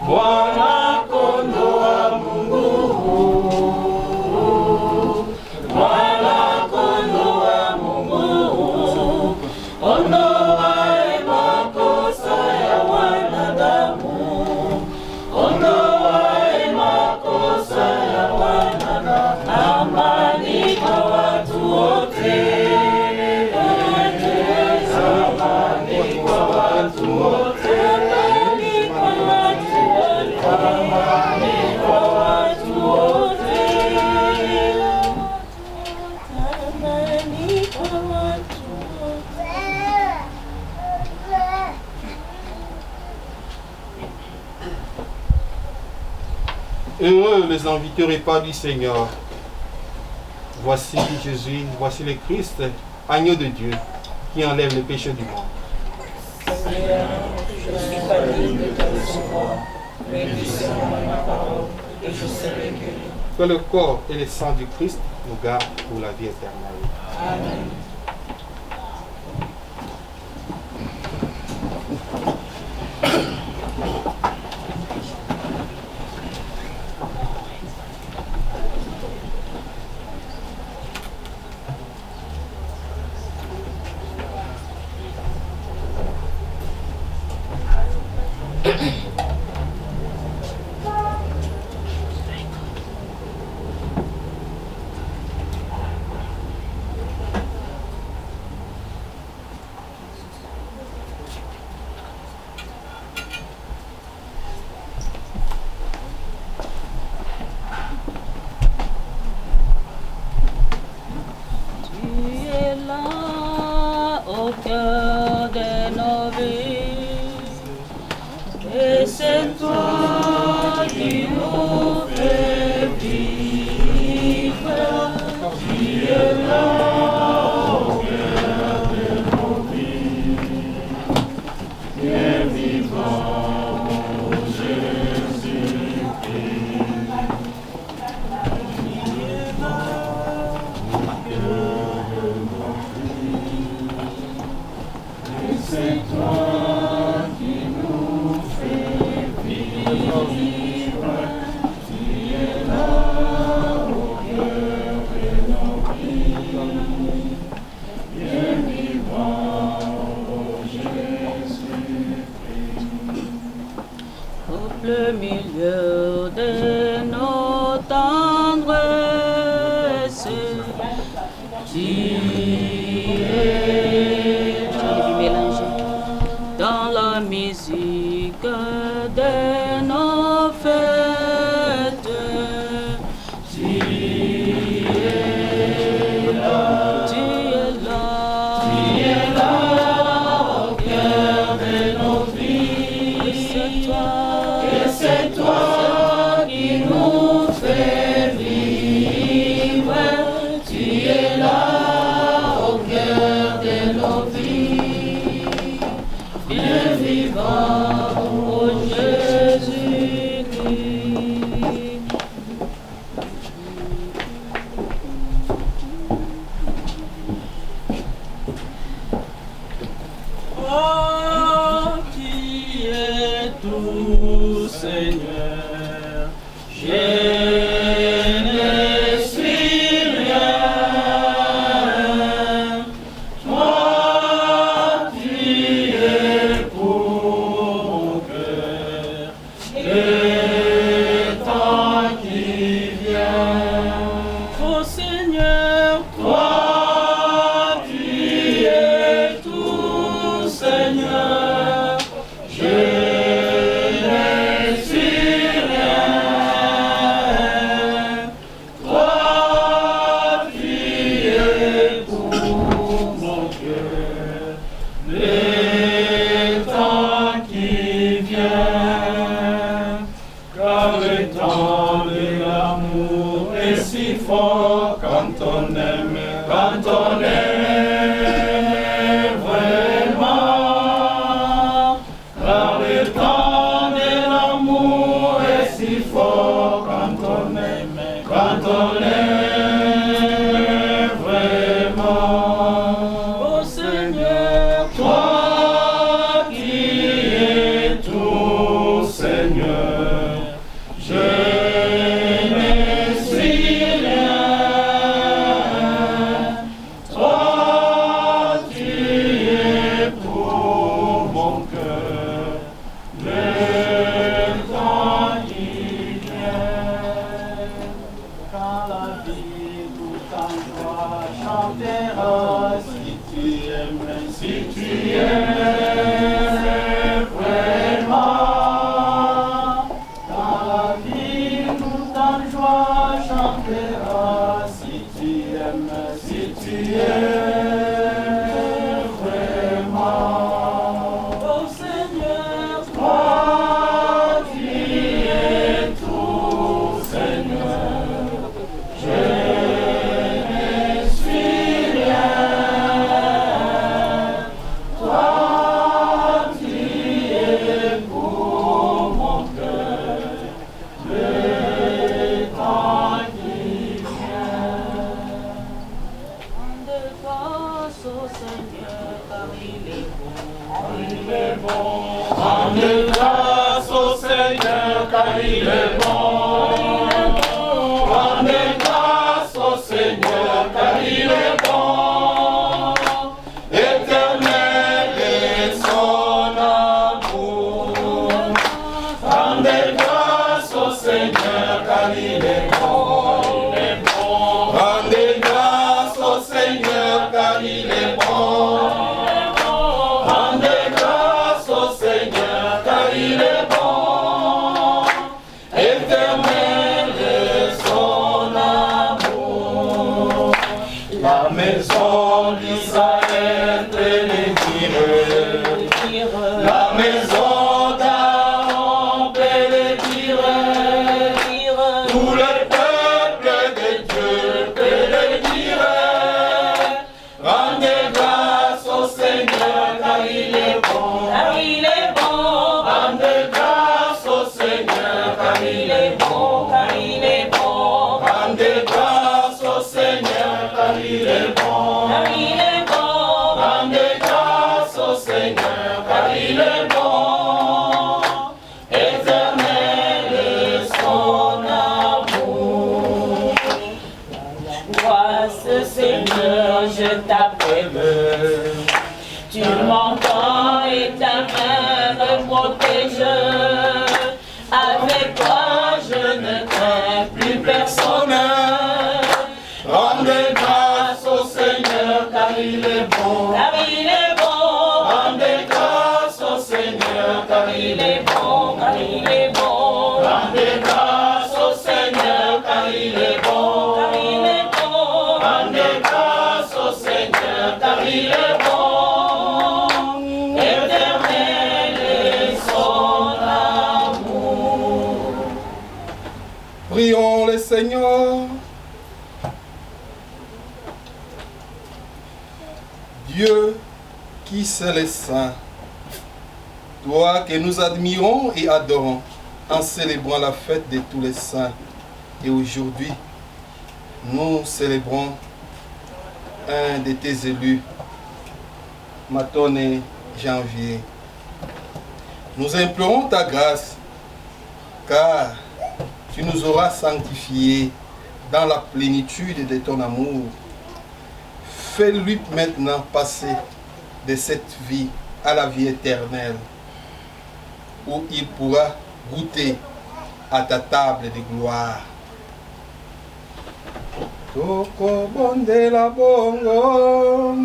Mwana kondoo wa Mungu, mwana kondoo wa Mungu, ondoaye makosa ya wanadamu, ondoaye makosa ya wanadamu. Amani kwa watu wote, amani kwa watu wote, amani kwa watu wote, amani kwa watu wote, amani kwa watu wote. Heureux les invités au repas du Seigneur. Voici Jésus, voici le Christ, agneau de Dieu, qui enlève le péché du monde. Seigneur, je suis pas digne de te recevoir, mais dis seulement ma parole et je serai guéri. Que le corps et le sang du Christ nous gardent pour la vie éternelle. Amen. Tu es là au cœur de nos vies, et c'est toi qui nous fais vivre. Tu es là au cœur de nos vies, bien vivant, Jésus-Christ. C'est toi qui nous fais vivre, tu es là au cœur de nos vies, bien vivant, oh Jésus-Christ. Au plein milieu de nos tendresses, tu es dans la musique de nos fêtes. Tu es là, tu es là, tu es là au cœur de nos vies. C'est toi qui nous fais vivre. Tu es là au cœur de nos vies, bien vivant, oh Jésus-Christ. Oh, qui es tout, Seigneur, je ne suis rien. Toi, tu es pour mon cœur, le temps qui vient. Oh Seigneur, toi, tu es tout, Seigneur, je ne suis rien. Toi, tu es pour mon cœur, le temps qui vient. Car le temps de l'amour est si fort quand on aime vraiment. Car le temps de l'amour est si fort quand on aime vraiment. Oh Seigneur, toi qui es tout, Seigneur, suis rien. Toi, tu es pour mon cœur, le temps qui vient. Quand la vie tout en joie chantera, si tu aimes vraiment. Quand la vie tout en joie chantera, si tu aimes vraiment. Oh Seigneur, toi tu es tout, Seigneur. Je ne suis rien. Toi tu es pour mon cœur, le temps qui vient. Rende grâce au Seigneur car il est bon. Il est bon. Rende grâce au Seigneur car il est bon. Rende grâce au Seigneur car il est bon. Éternel est son amour. Rendez grâce au Seigneur car il est bon. Rendez grâce au Seigneur car il est bon. Rendez grâce au Seigneur car il est bon. Éternel est son amour. La maison d'Israël bénédire. La maison d'Aaron bénédire. Tout le peuple de Dieu bénédire. Rendez grâce au Seigneur car il est bon. Car il est bon, Rendez grâce au Seigneur car il est bon. car il est bon, Rendez grâce au Seigneur car il est bon. car il est bon. Rendez grâce au Seigneur car il est bon. Éternel est son amour. Vois ce Seigneur, je t'appelle. Tu m'entends et ta main me protège. Avec toi, je ne crains plus personne. Rendez grâce au Seigneur car il est bon. Car il est bon, Rendez grâce au Seigneur car il est bon. car il est bon, Rendez grâce au Seigneur car il est bon. car il est bon. Rendez grâce au Seigneur car il est bon. Éternel est son amour. Prions le Seigneur. Dieu qui seul est saint, toi que nous admirons et adorons en célébrant la fête de tous les saints. Et aujourd'hui, nous célébrons un de tes élus, Matone Janvier. Nous implorons ta grâce, car tu nous auras sanctifiés dans la plénitude de ton amour. Fais-lui maintenant passer de cette vie à la vie éternelle, où il pourra goûter à ta table de gloire. Toko bondela bongo,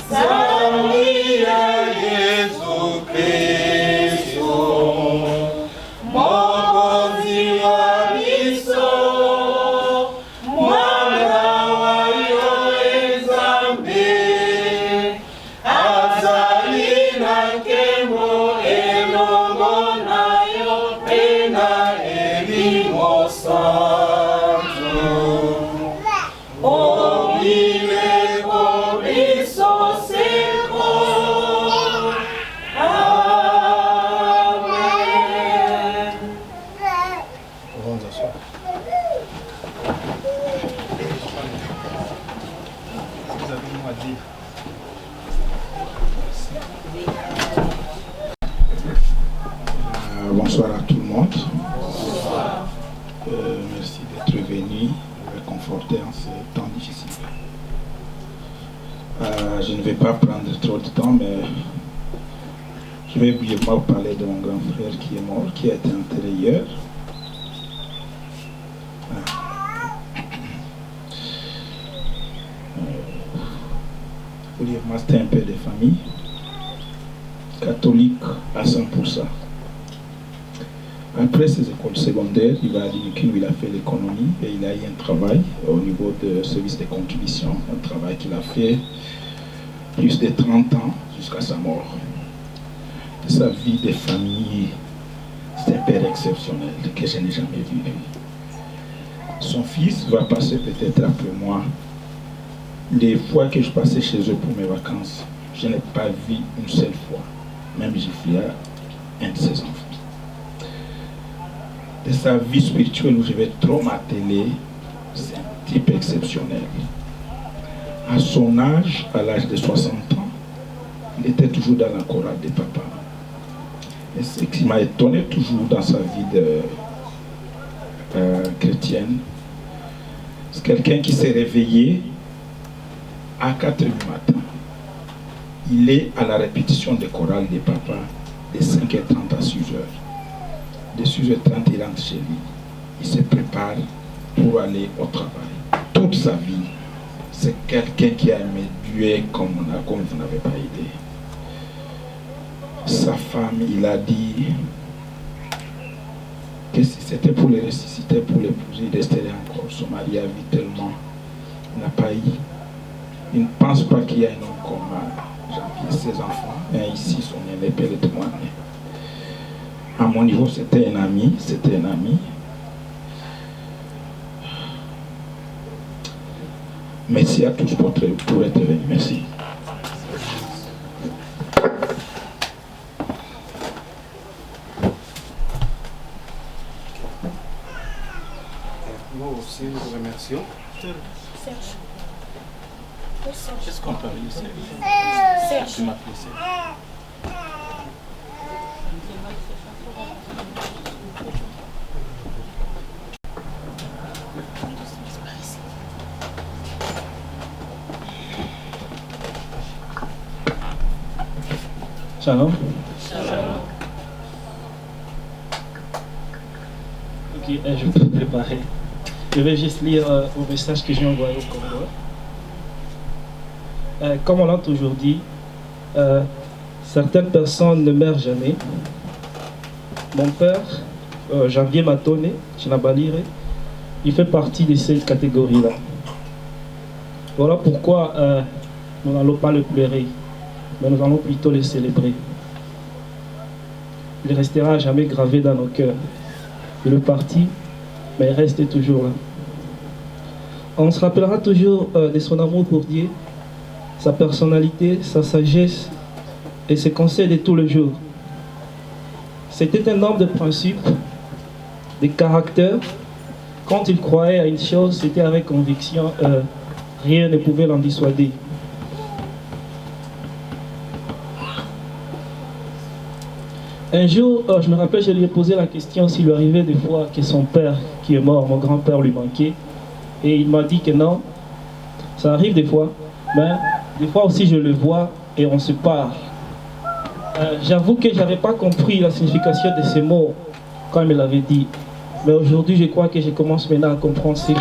Zambi ya Yesu Kristo, Mokozi wa biso, Mwana wa yo Nzambe, azali na nkembo elongo na yo mpe na elimo santu. Omile bobiso seko. Amen. on va s'asseoir. Vous avez un mot à dire. Bonsoir à tout le monde. Merci d'être d'être venu nous réconforter en ces temps difficiles. Je ne vais pas prendre trop de temps, mais je vais brièvement vous parler de mon grand frère qui est mort, qui a été enterré hier. Brièvement, c'était un père de famille, catholique à 100%. Après ses écoles secondaires, il va à l'UNICUM, il a fait l'économie et il a eu un travail au niveau de service de contribution, un travail qu'il a fait plus de 30 ans jusqu'à sa mort. De sa vie de famille, c'est un père exceptionnel que je n'ai jamais vu. Son fils va passer peut-être après moi. Les fois que je passais chez eux pour mes vacances, je n'ai pas vu une seule fois, même j'ai fait un de ses enfants. De sa vie spirituelle où je vais trop m'atteler, c'est un type exceptionnel. À son âge, à l'âge de 60 ans, il était toujours dans la chorale des papas. Et ce qui m'a étonné toujours dans sa vie de chrétienne, c'est quelqu'un qui s'est réveillé à 4h du matin. Il est à la répétition des chorales des papas de 5h30 à 6h. De 6h30, il rentre chez lui. Il se prépare pour aller au travail. Toute sa vie, c'est quelqu'un qui a aimé Dieu comme vous n'avez pas idée. Sa femme, il a dit que si c'était pour le ressusciter, pour l'épouser, il resterait encore. Son mari a vu tellement, il n'a pas eu. Il ne pense pas qu'il y a un homme comme Jean-Pierre, ses enfants. Et ici, son aîné peut le témoigner. À mon niveau, c'était un ami, Merci à tous pour être venus. Merci. Nous aussi, nous vous remercions. Qu'est-ce qu'on peut réaliser? Serge. Tu m'appelles Serge. Shalom. Ok, je vais me préparer. Je vais juste lire au message que j'ai envoyé au Congo. Comme on l'a toujours dit, certaines personnes ne meurent jamais. Mon père, Janvier Matone, Chinabalire, il fait partie de cette catégorie-là. Voilà pourquoi nous n'allons pas le pleurer, mais nous allons plutôt le célébrer. Il restera à jamais gravé dans nos cœurs. Il est parti, mais il reste toujours là. On se rappellera toujours de son amour pour Dieu, sa personnalité, sa sagesse et ses conseils de tous les jours. C'était un homme de principe, de caractère. Quand il croyait à une chose, c'était avec conviction, rien ne pouvait l'en dissuader. Un jour, je me rappelle, je lui ai posé la question s'il lui arrivait des fois que son père, qui est mort, mon grand-père, lui manquait. Et il m'a dit que non, ça arrive des fois, mais des fois aussi je le vois et on se parle. J'avoue que je n'avais pas compris la signification de ces mots quand il me l'avait dit. Mais aujourd'hui, je crois que je commence maintenant à comprendre ce qu'il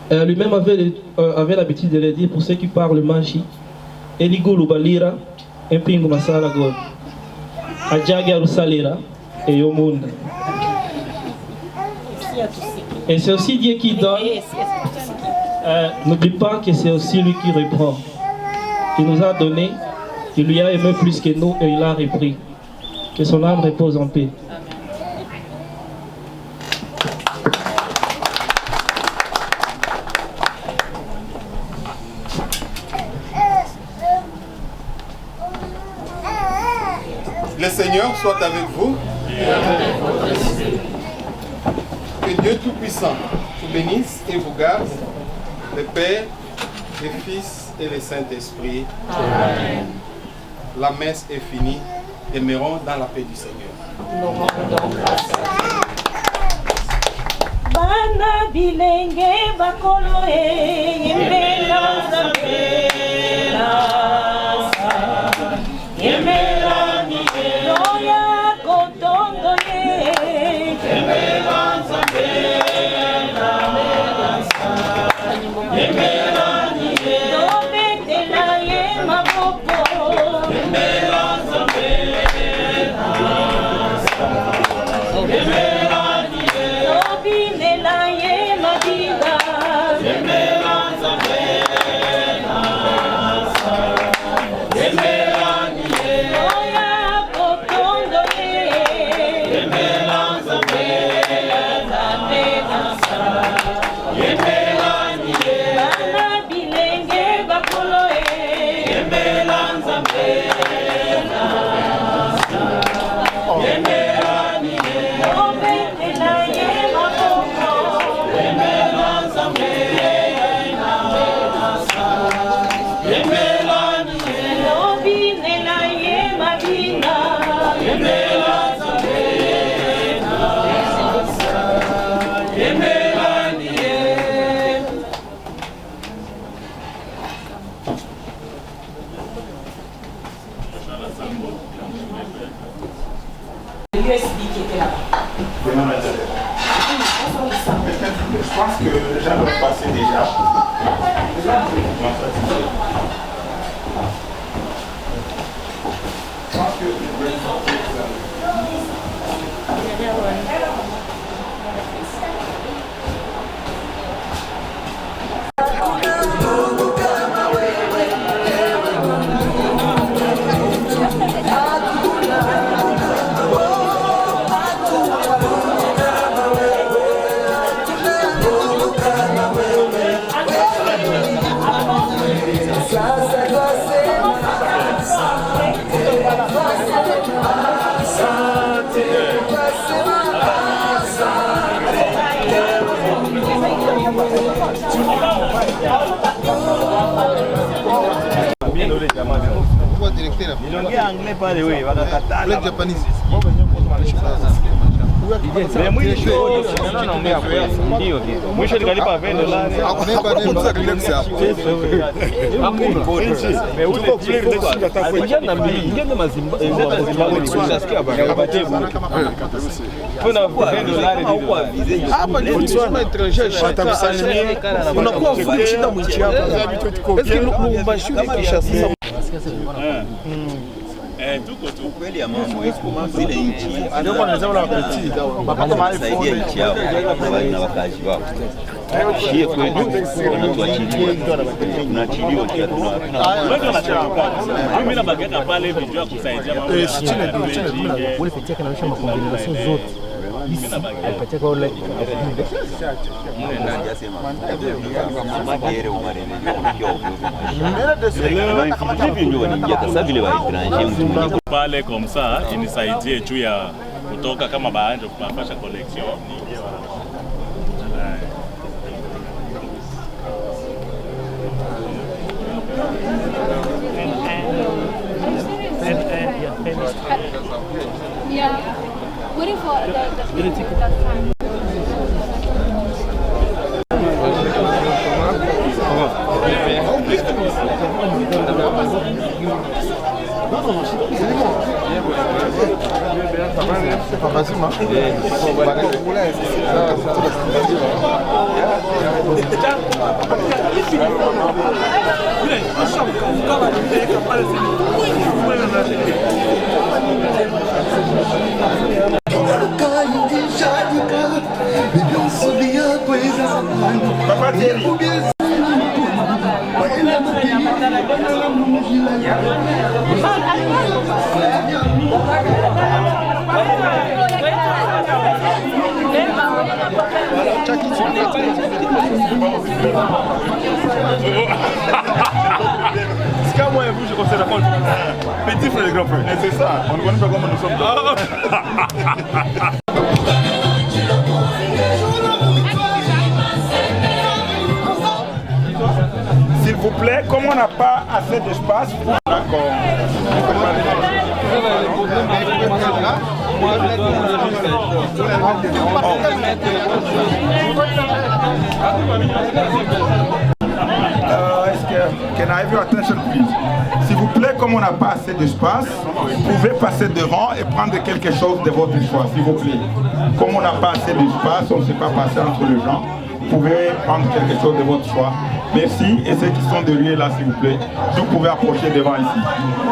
disait. Lui-même avait l'habitude de le dire pour ceux qui parlent magie. Eligulu balira, empingu masala god. Ajagi arusalira et yomunda. Et c'est aussi Dieu qui donne. N'oublie pas que c'est aussi lui qui reprend. Il nous a donné, il lui a aimé plus que nous et il a repris. Que son âme repose en paix. Le Seigneur soit avec vous. Que Dieu Tout-Puissant vous bénisse et vous garde, le Père, le Fils et le Saint-Esprit. Amen. La messe est finie. Demeurons dans la paix du Seigneur. Nous rendons grâce à Dieu. bana bilenge bakolo yembela Nzambe nasa yembela mikelo ya kotongo yembela Nzambe nasa yembela mikelo betela ye maboko yembela Nzambe nasa yembela Binela ye mabida yembela Nzambe nasa yembela niye oya kotondo ye yembela Nzambe nasa yembela niye bana bilenge bakolo ye yembela Nzambe nasa yembela niye obetela ye Je pense que j'avais passé déjà. Anglais pale wewe wakakataa. Le Japanese. Mwisho nikalipa $20. Hakunipa nini mtu akilipsi hapo. Hapa ndio tunasema étranger watakusalimia. Unakuwa mfupi shida mwichi hapa. Est-ce que Lubumbashi Kinshasa tuko tu kweli ya mambo hizo zile nchi ndio kwa nasema la petit baba wanasaidia nchi yao na wakazi wao shie kwetu wanatuachilia tunachiliwa kia wewe unachaka mimi na bageta pale video ya kusaidia mambo ya ule fetia kana onyesha makombination zote alipatia kwa ule pale comme ça inisaidie juu ya kutoka kama baanje kupafasha collection Yeah. Waiting for the time. C'est qu'à moi et vous, je conseille la compte. Petit frère et grand frère. Et c'est ça, on ne connaît pas comment nous sommes. S'il vous plaît, comme on n'a pas assez d'espace, d'accord. Can I have your attention, please? S'il vous plaît, comme on n'a pas assez d'espace, vous pouvez passer devant et prendre quelque chose de votre choix, s'il vous plaît. Comme on n'a pas assez d'espace, on ne sait pas passer entre les gens, vous pouvez prendre quelque chose de votre choix. Merci. Et ceux qui sont derrière là, s'il vous plaît, vous pouvez approcher devant ici.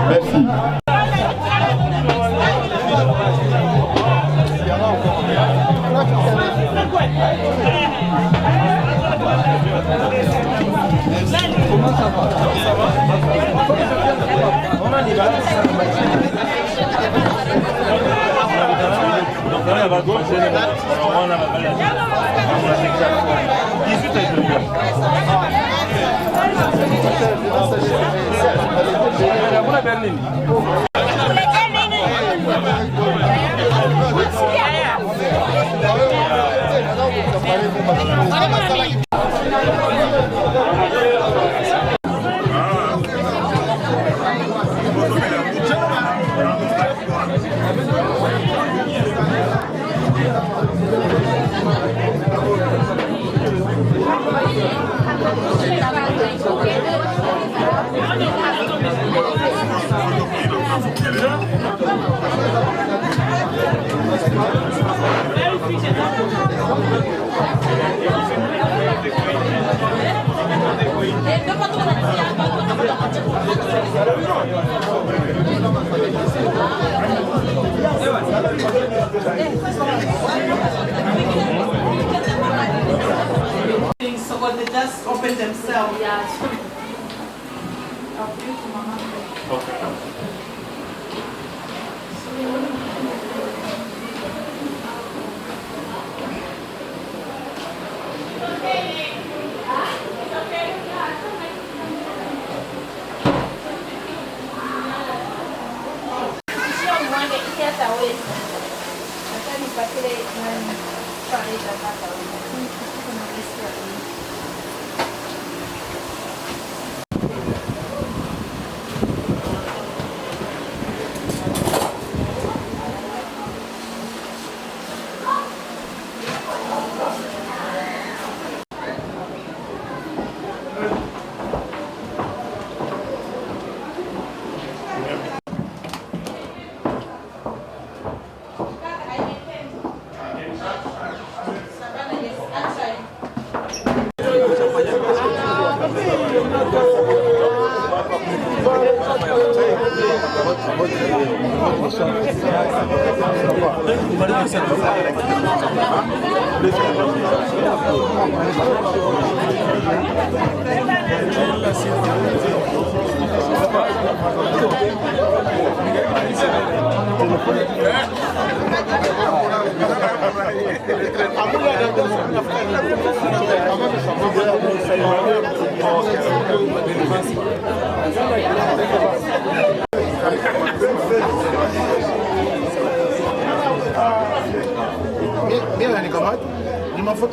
Merci. Comment ça va? Ça va? On a dit là. So when the desks open themselves.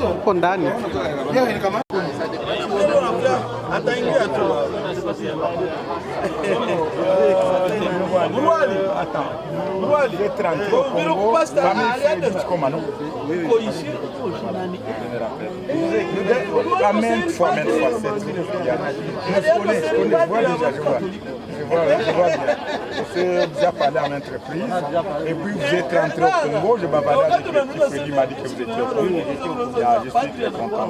Uko ndani. J'ai déjà parlé en entreprise et puis vous êtes rentré au Congo, je bavardais avec le petit Freddy, m'a dit que vous étiez au Congo. Je suis très content.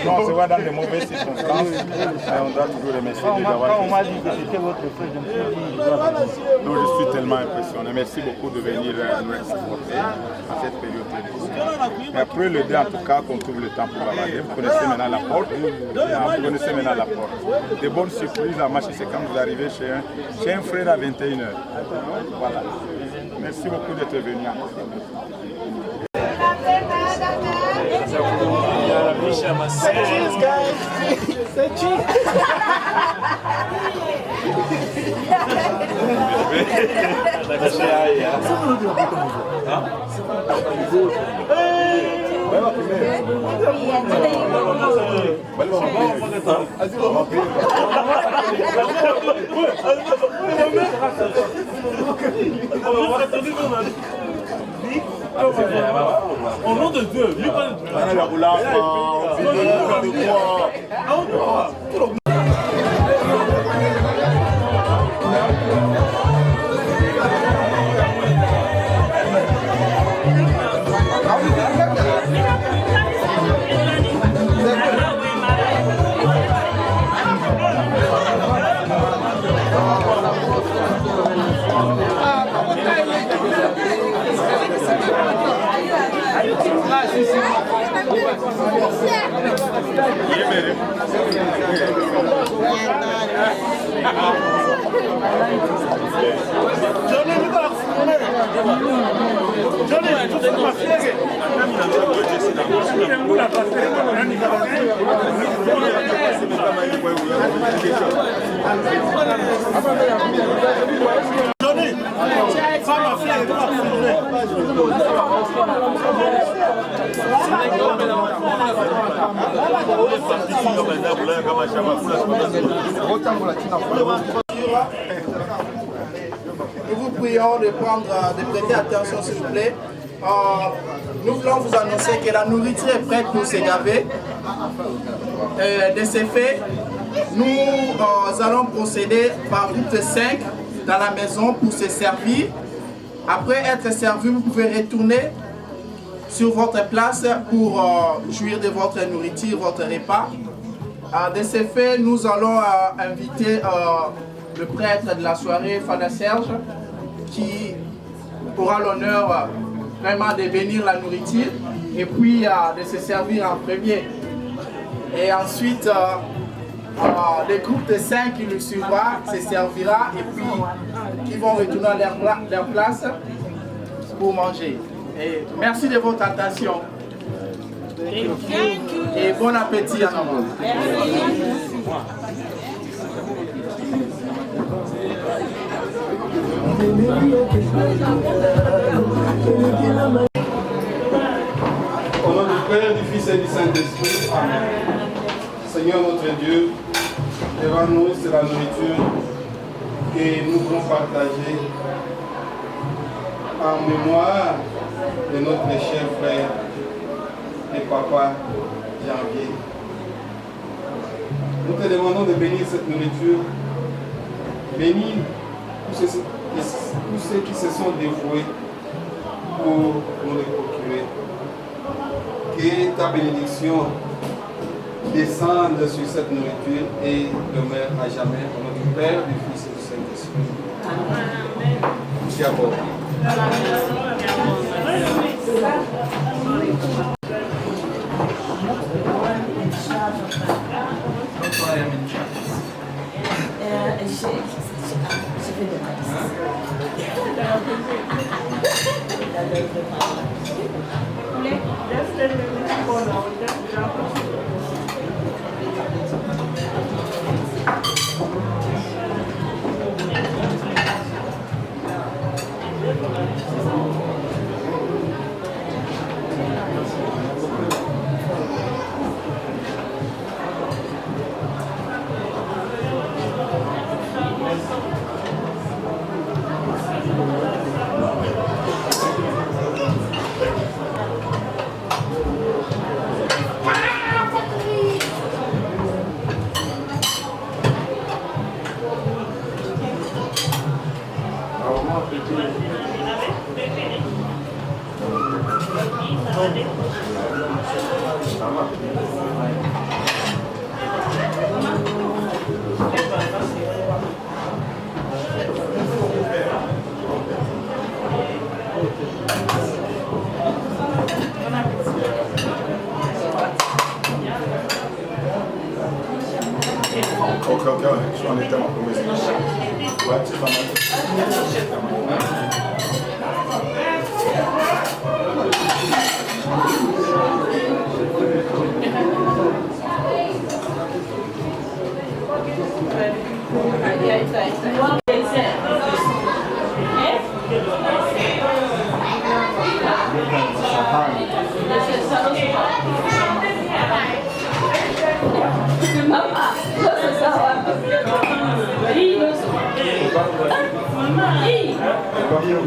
On se voit dans de mauvaises circonstances, mais on doit toujours remercier de d'avoir fait. On m'a dit que c'était votre frère, je me suis dit... Donc je suis tellement impressionné. Merci beaucoup de venir nous supporter à cette période très difficile. Mais après le dé, en tout cas, qu'on trouve le temps pour bavader. Vous connaissez maintenant la porte. Vous connaissez maintenant la porte. Des bonnes surprises à marcher, c'est quand vous arrivez chez un frère à 21h. Voilà. Merci beaucoup d'être venu. Say cheese, guys. Say cheese. Au nom de Dieu, Nous vous prions de prêter attention s'il vous plaît. Nous voulons vous annoncer que la nourriture est prête pour se gaver. De ces faits, nous allons procéder par groupe de 5 dans la maison pour se servir. Après être servi, vous pouvez retourner sur votre place pour jouir de votre nourriture, votre repas. De ces faits, nous allons inviter le prêtre de la soirée, Fada Serge, qui aura l'honneur vraiment de bénir la nourriture et puis de se servir en premier. Et ensuite, le groupe de 5 qui nous suivra se servira et puis qui vont retourner à leur place pour manger. Et merci de votre attention. Et bon appétit à nous. Au nom du Père, du Fils et du Saint-Esprit, Amen. Seigneur notre Dieu, devant nous, c'est la nourriture que nous voulons partager en mémoire de notre cher frère et papa Janvier. Nous te demandons de bénir cette nourriture, bénir tous ceux qui se sont dévoués pour nous les procurer. Que ta bénédiction descende sur cette nourriture et demeure à jamais au nom du Père, du Fils et du Saint-Esprit. Amen. Merci à vous.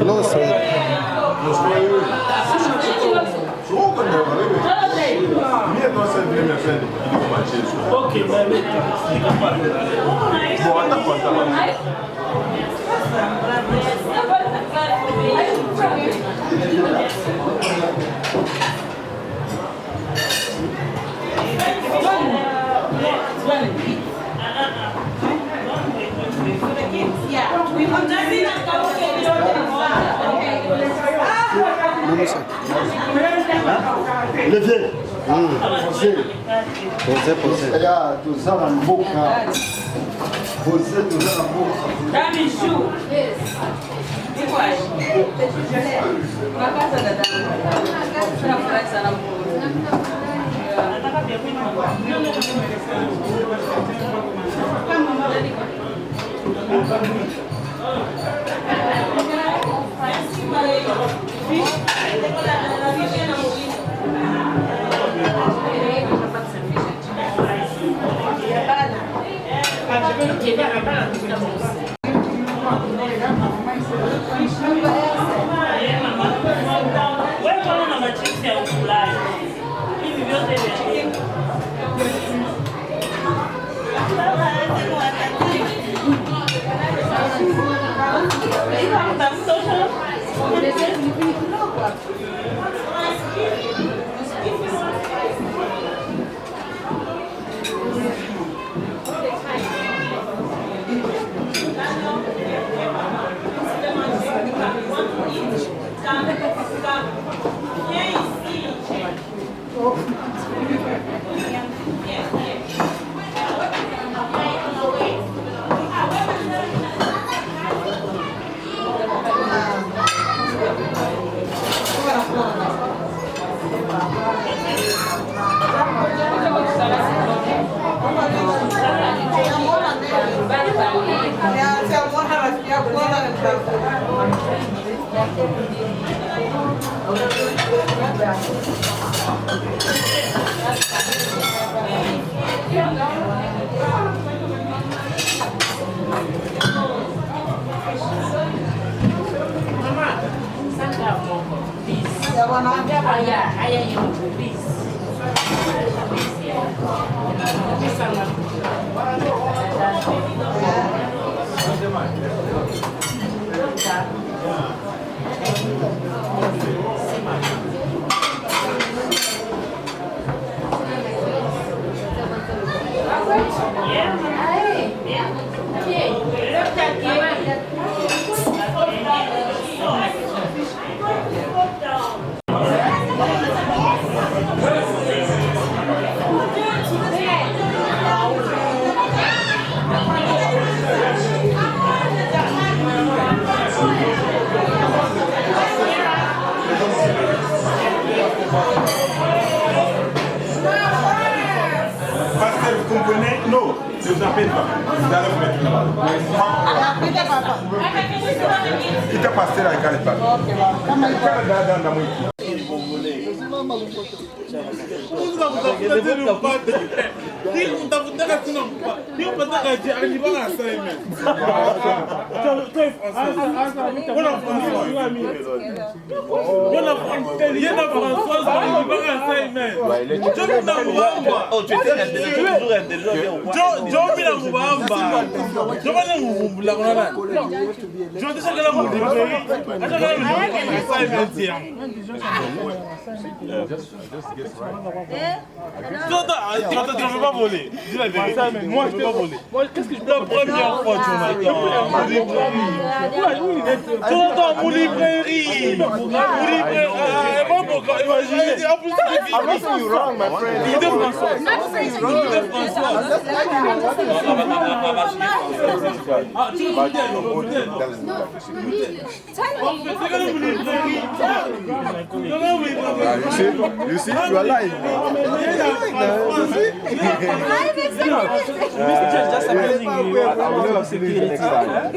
Nossa. Ok, mais bon, attends. Levier. Posez. Ya, tuzana mboka. Posez, tuzana mboka. Damichu. Na casa da Dami. Na praça na Je veux pas voler. Dis la vérité. Moi, je peux pas voler. Qu'est-ce que je peux la première fois, Jonathan, mon librairie. Imaginez. En plus, I'm not saying you wrong, my friend. Il est François. You see, you are lying. Just amazing. I will never see you next time.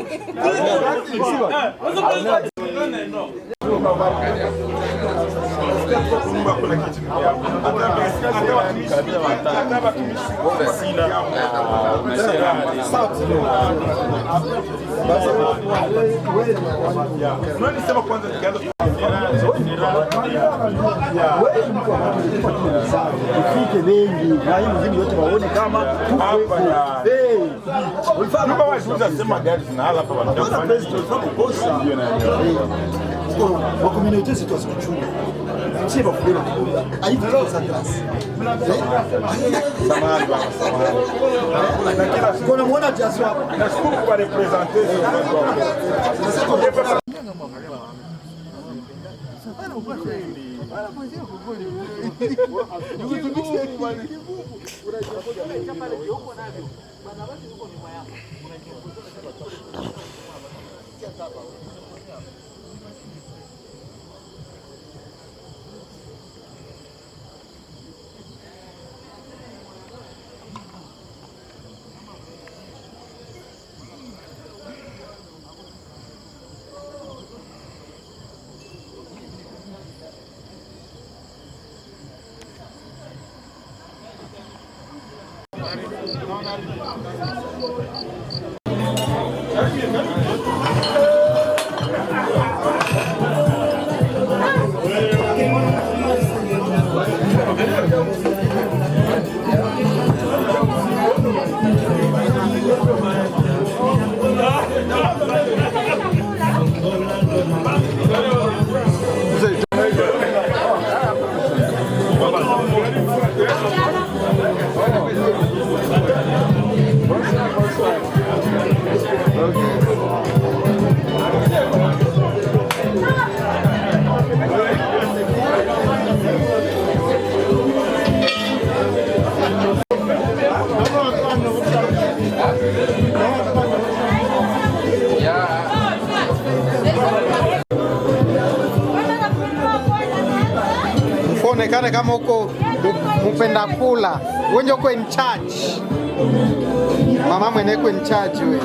Ifike wengi na hii mzima yote waone kama Ulifanya wajuza sema gari zinahala hapa wanataka president kosa wa community situation chungu si ba kubela aivuka za class samahani baba samahani kuna muona jaswa nashukuru kwa representer Onekane kama uko mpenda kula, wewe uko in charge. Mama mwenye uko in charge wewe.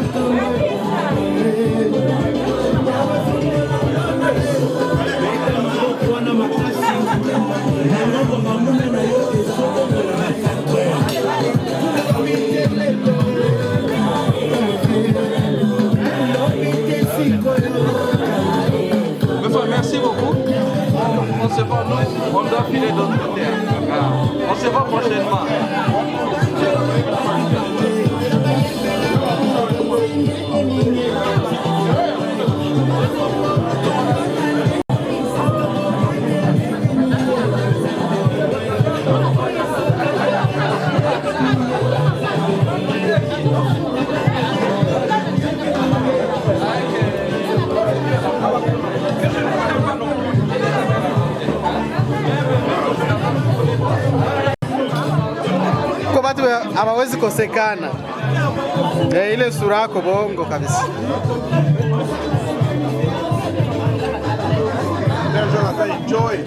Merci beaucoup. On se voit, nous, on doit filer d'autre côté. On se voit prochainement. Hawawezi kosekana. Ile sura yako bongo kabisa. Enjoy.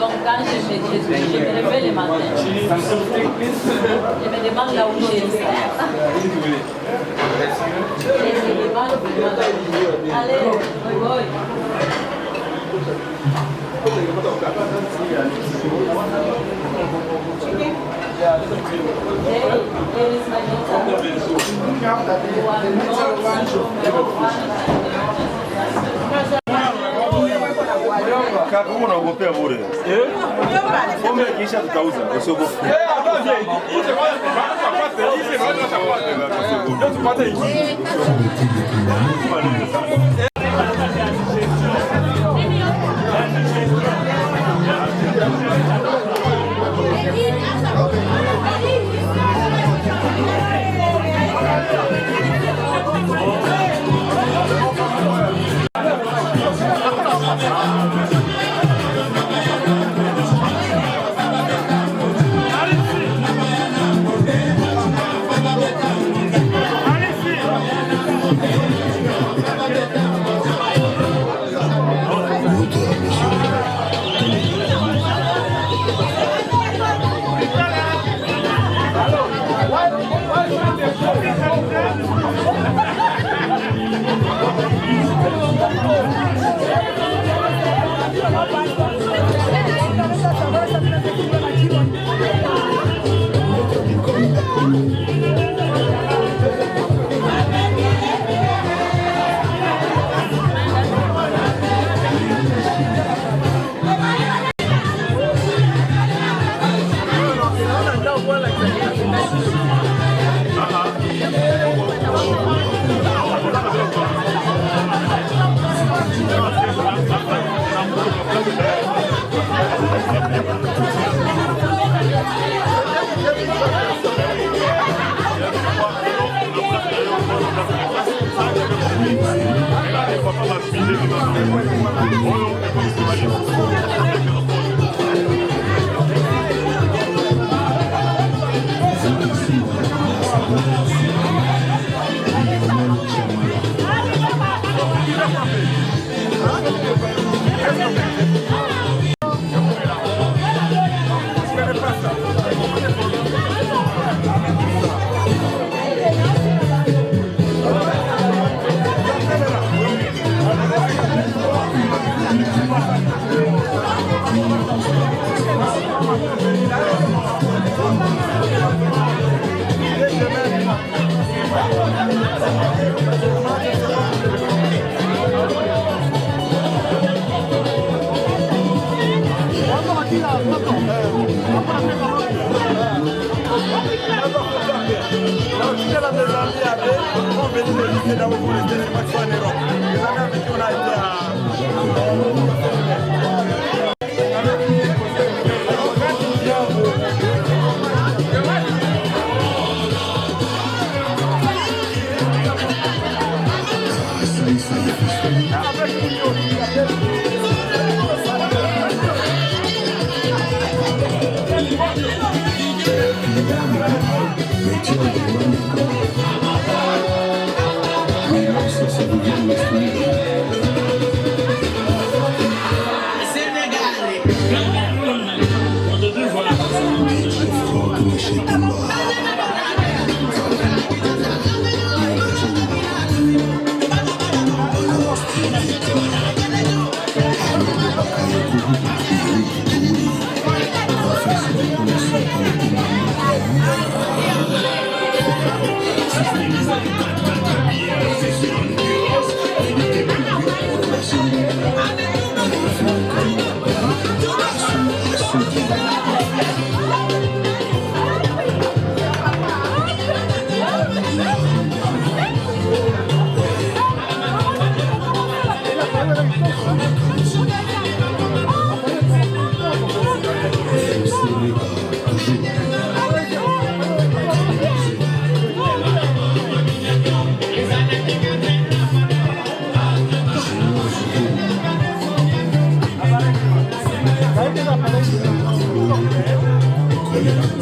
Donc quand je me réveille le matin, je me demande là où je suis. Je me demande allez, voy. Kama unaogopea bure. Pombe kisha tutauza. Usiogope.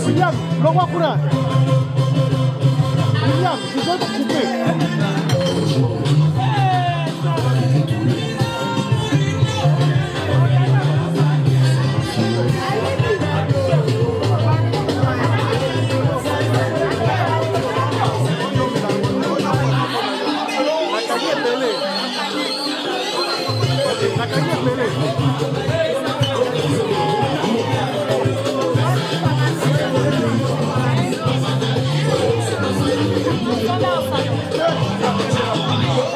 William, l'envoie courant. William, tu dois te couper. Thank you.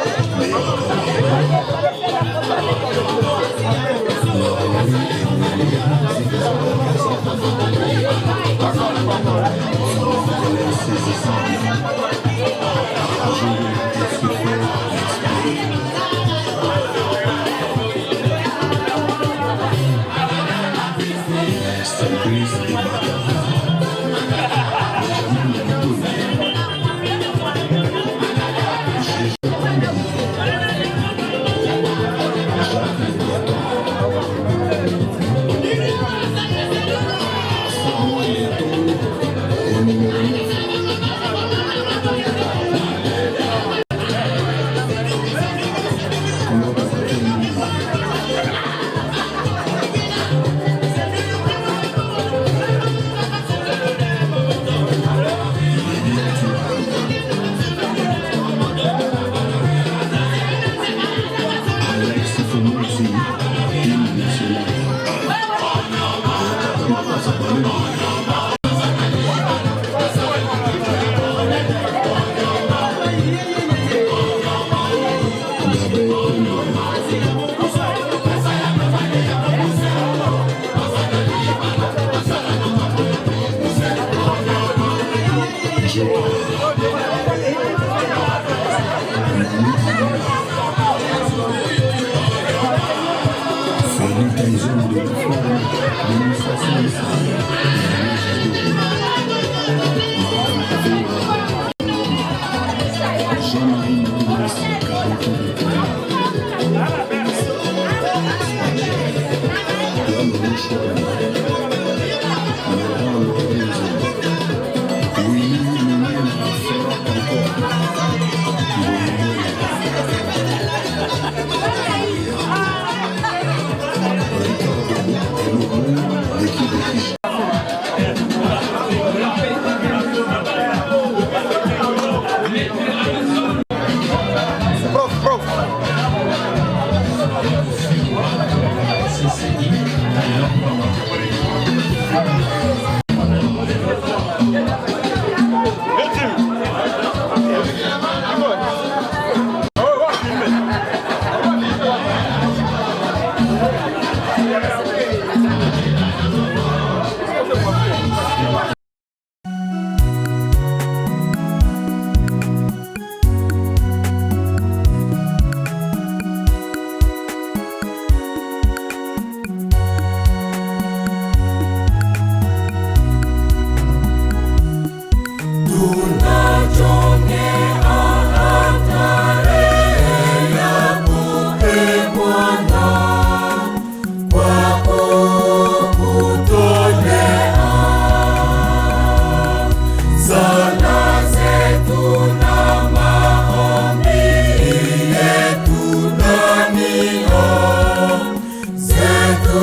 Zetu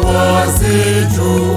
wasitu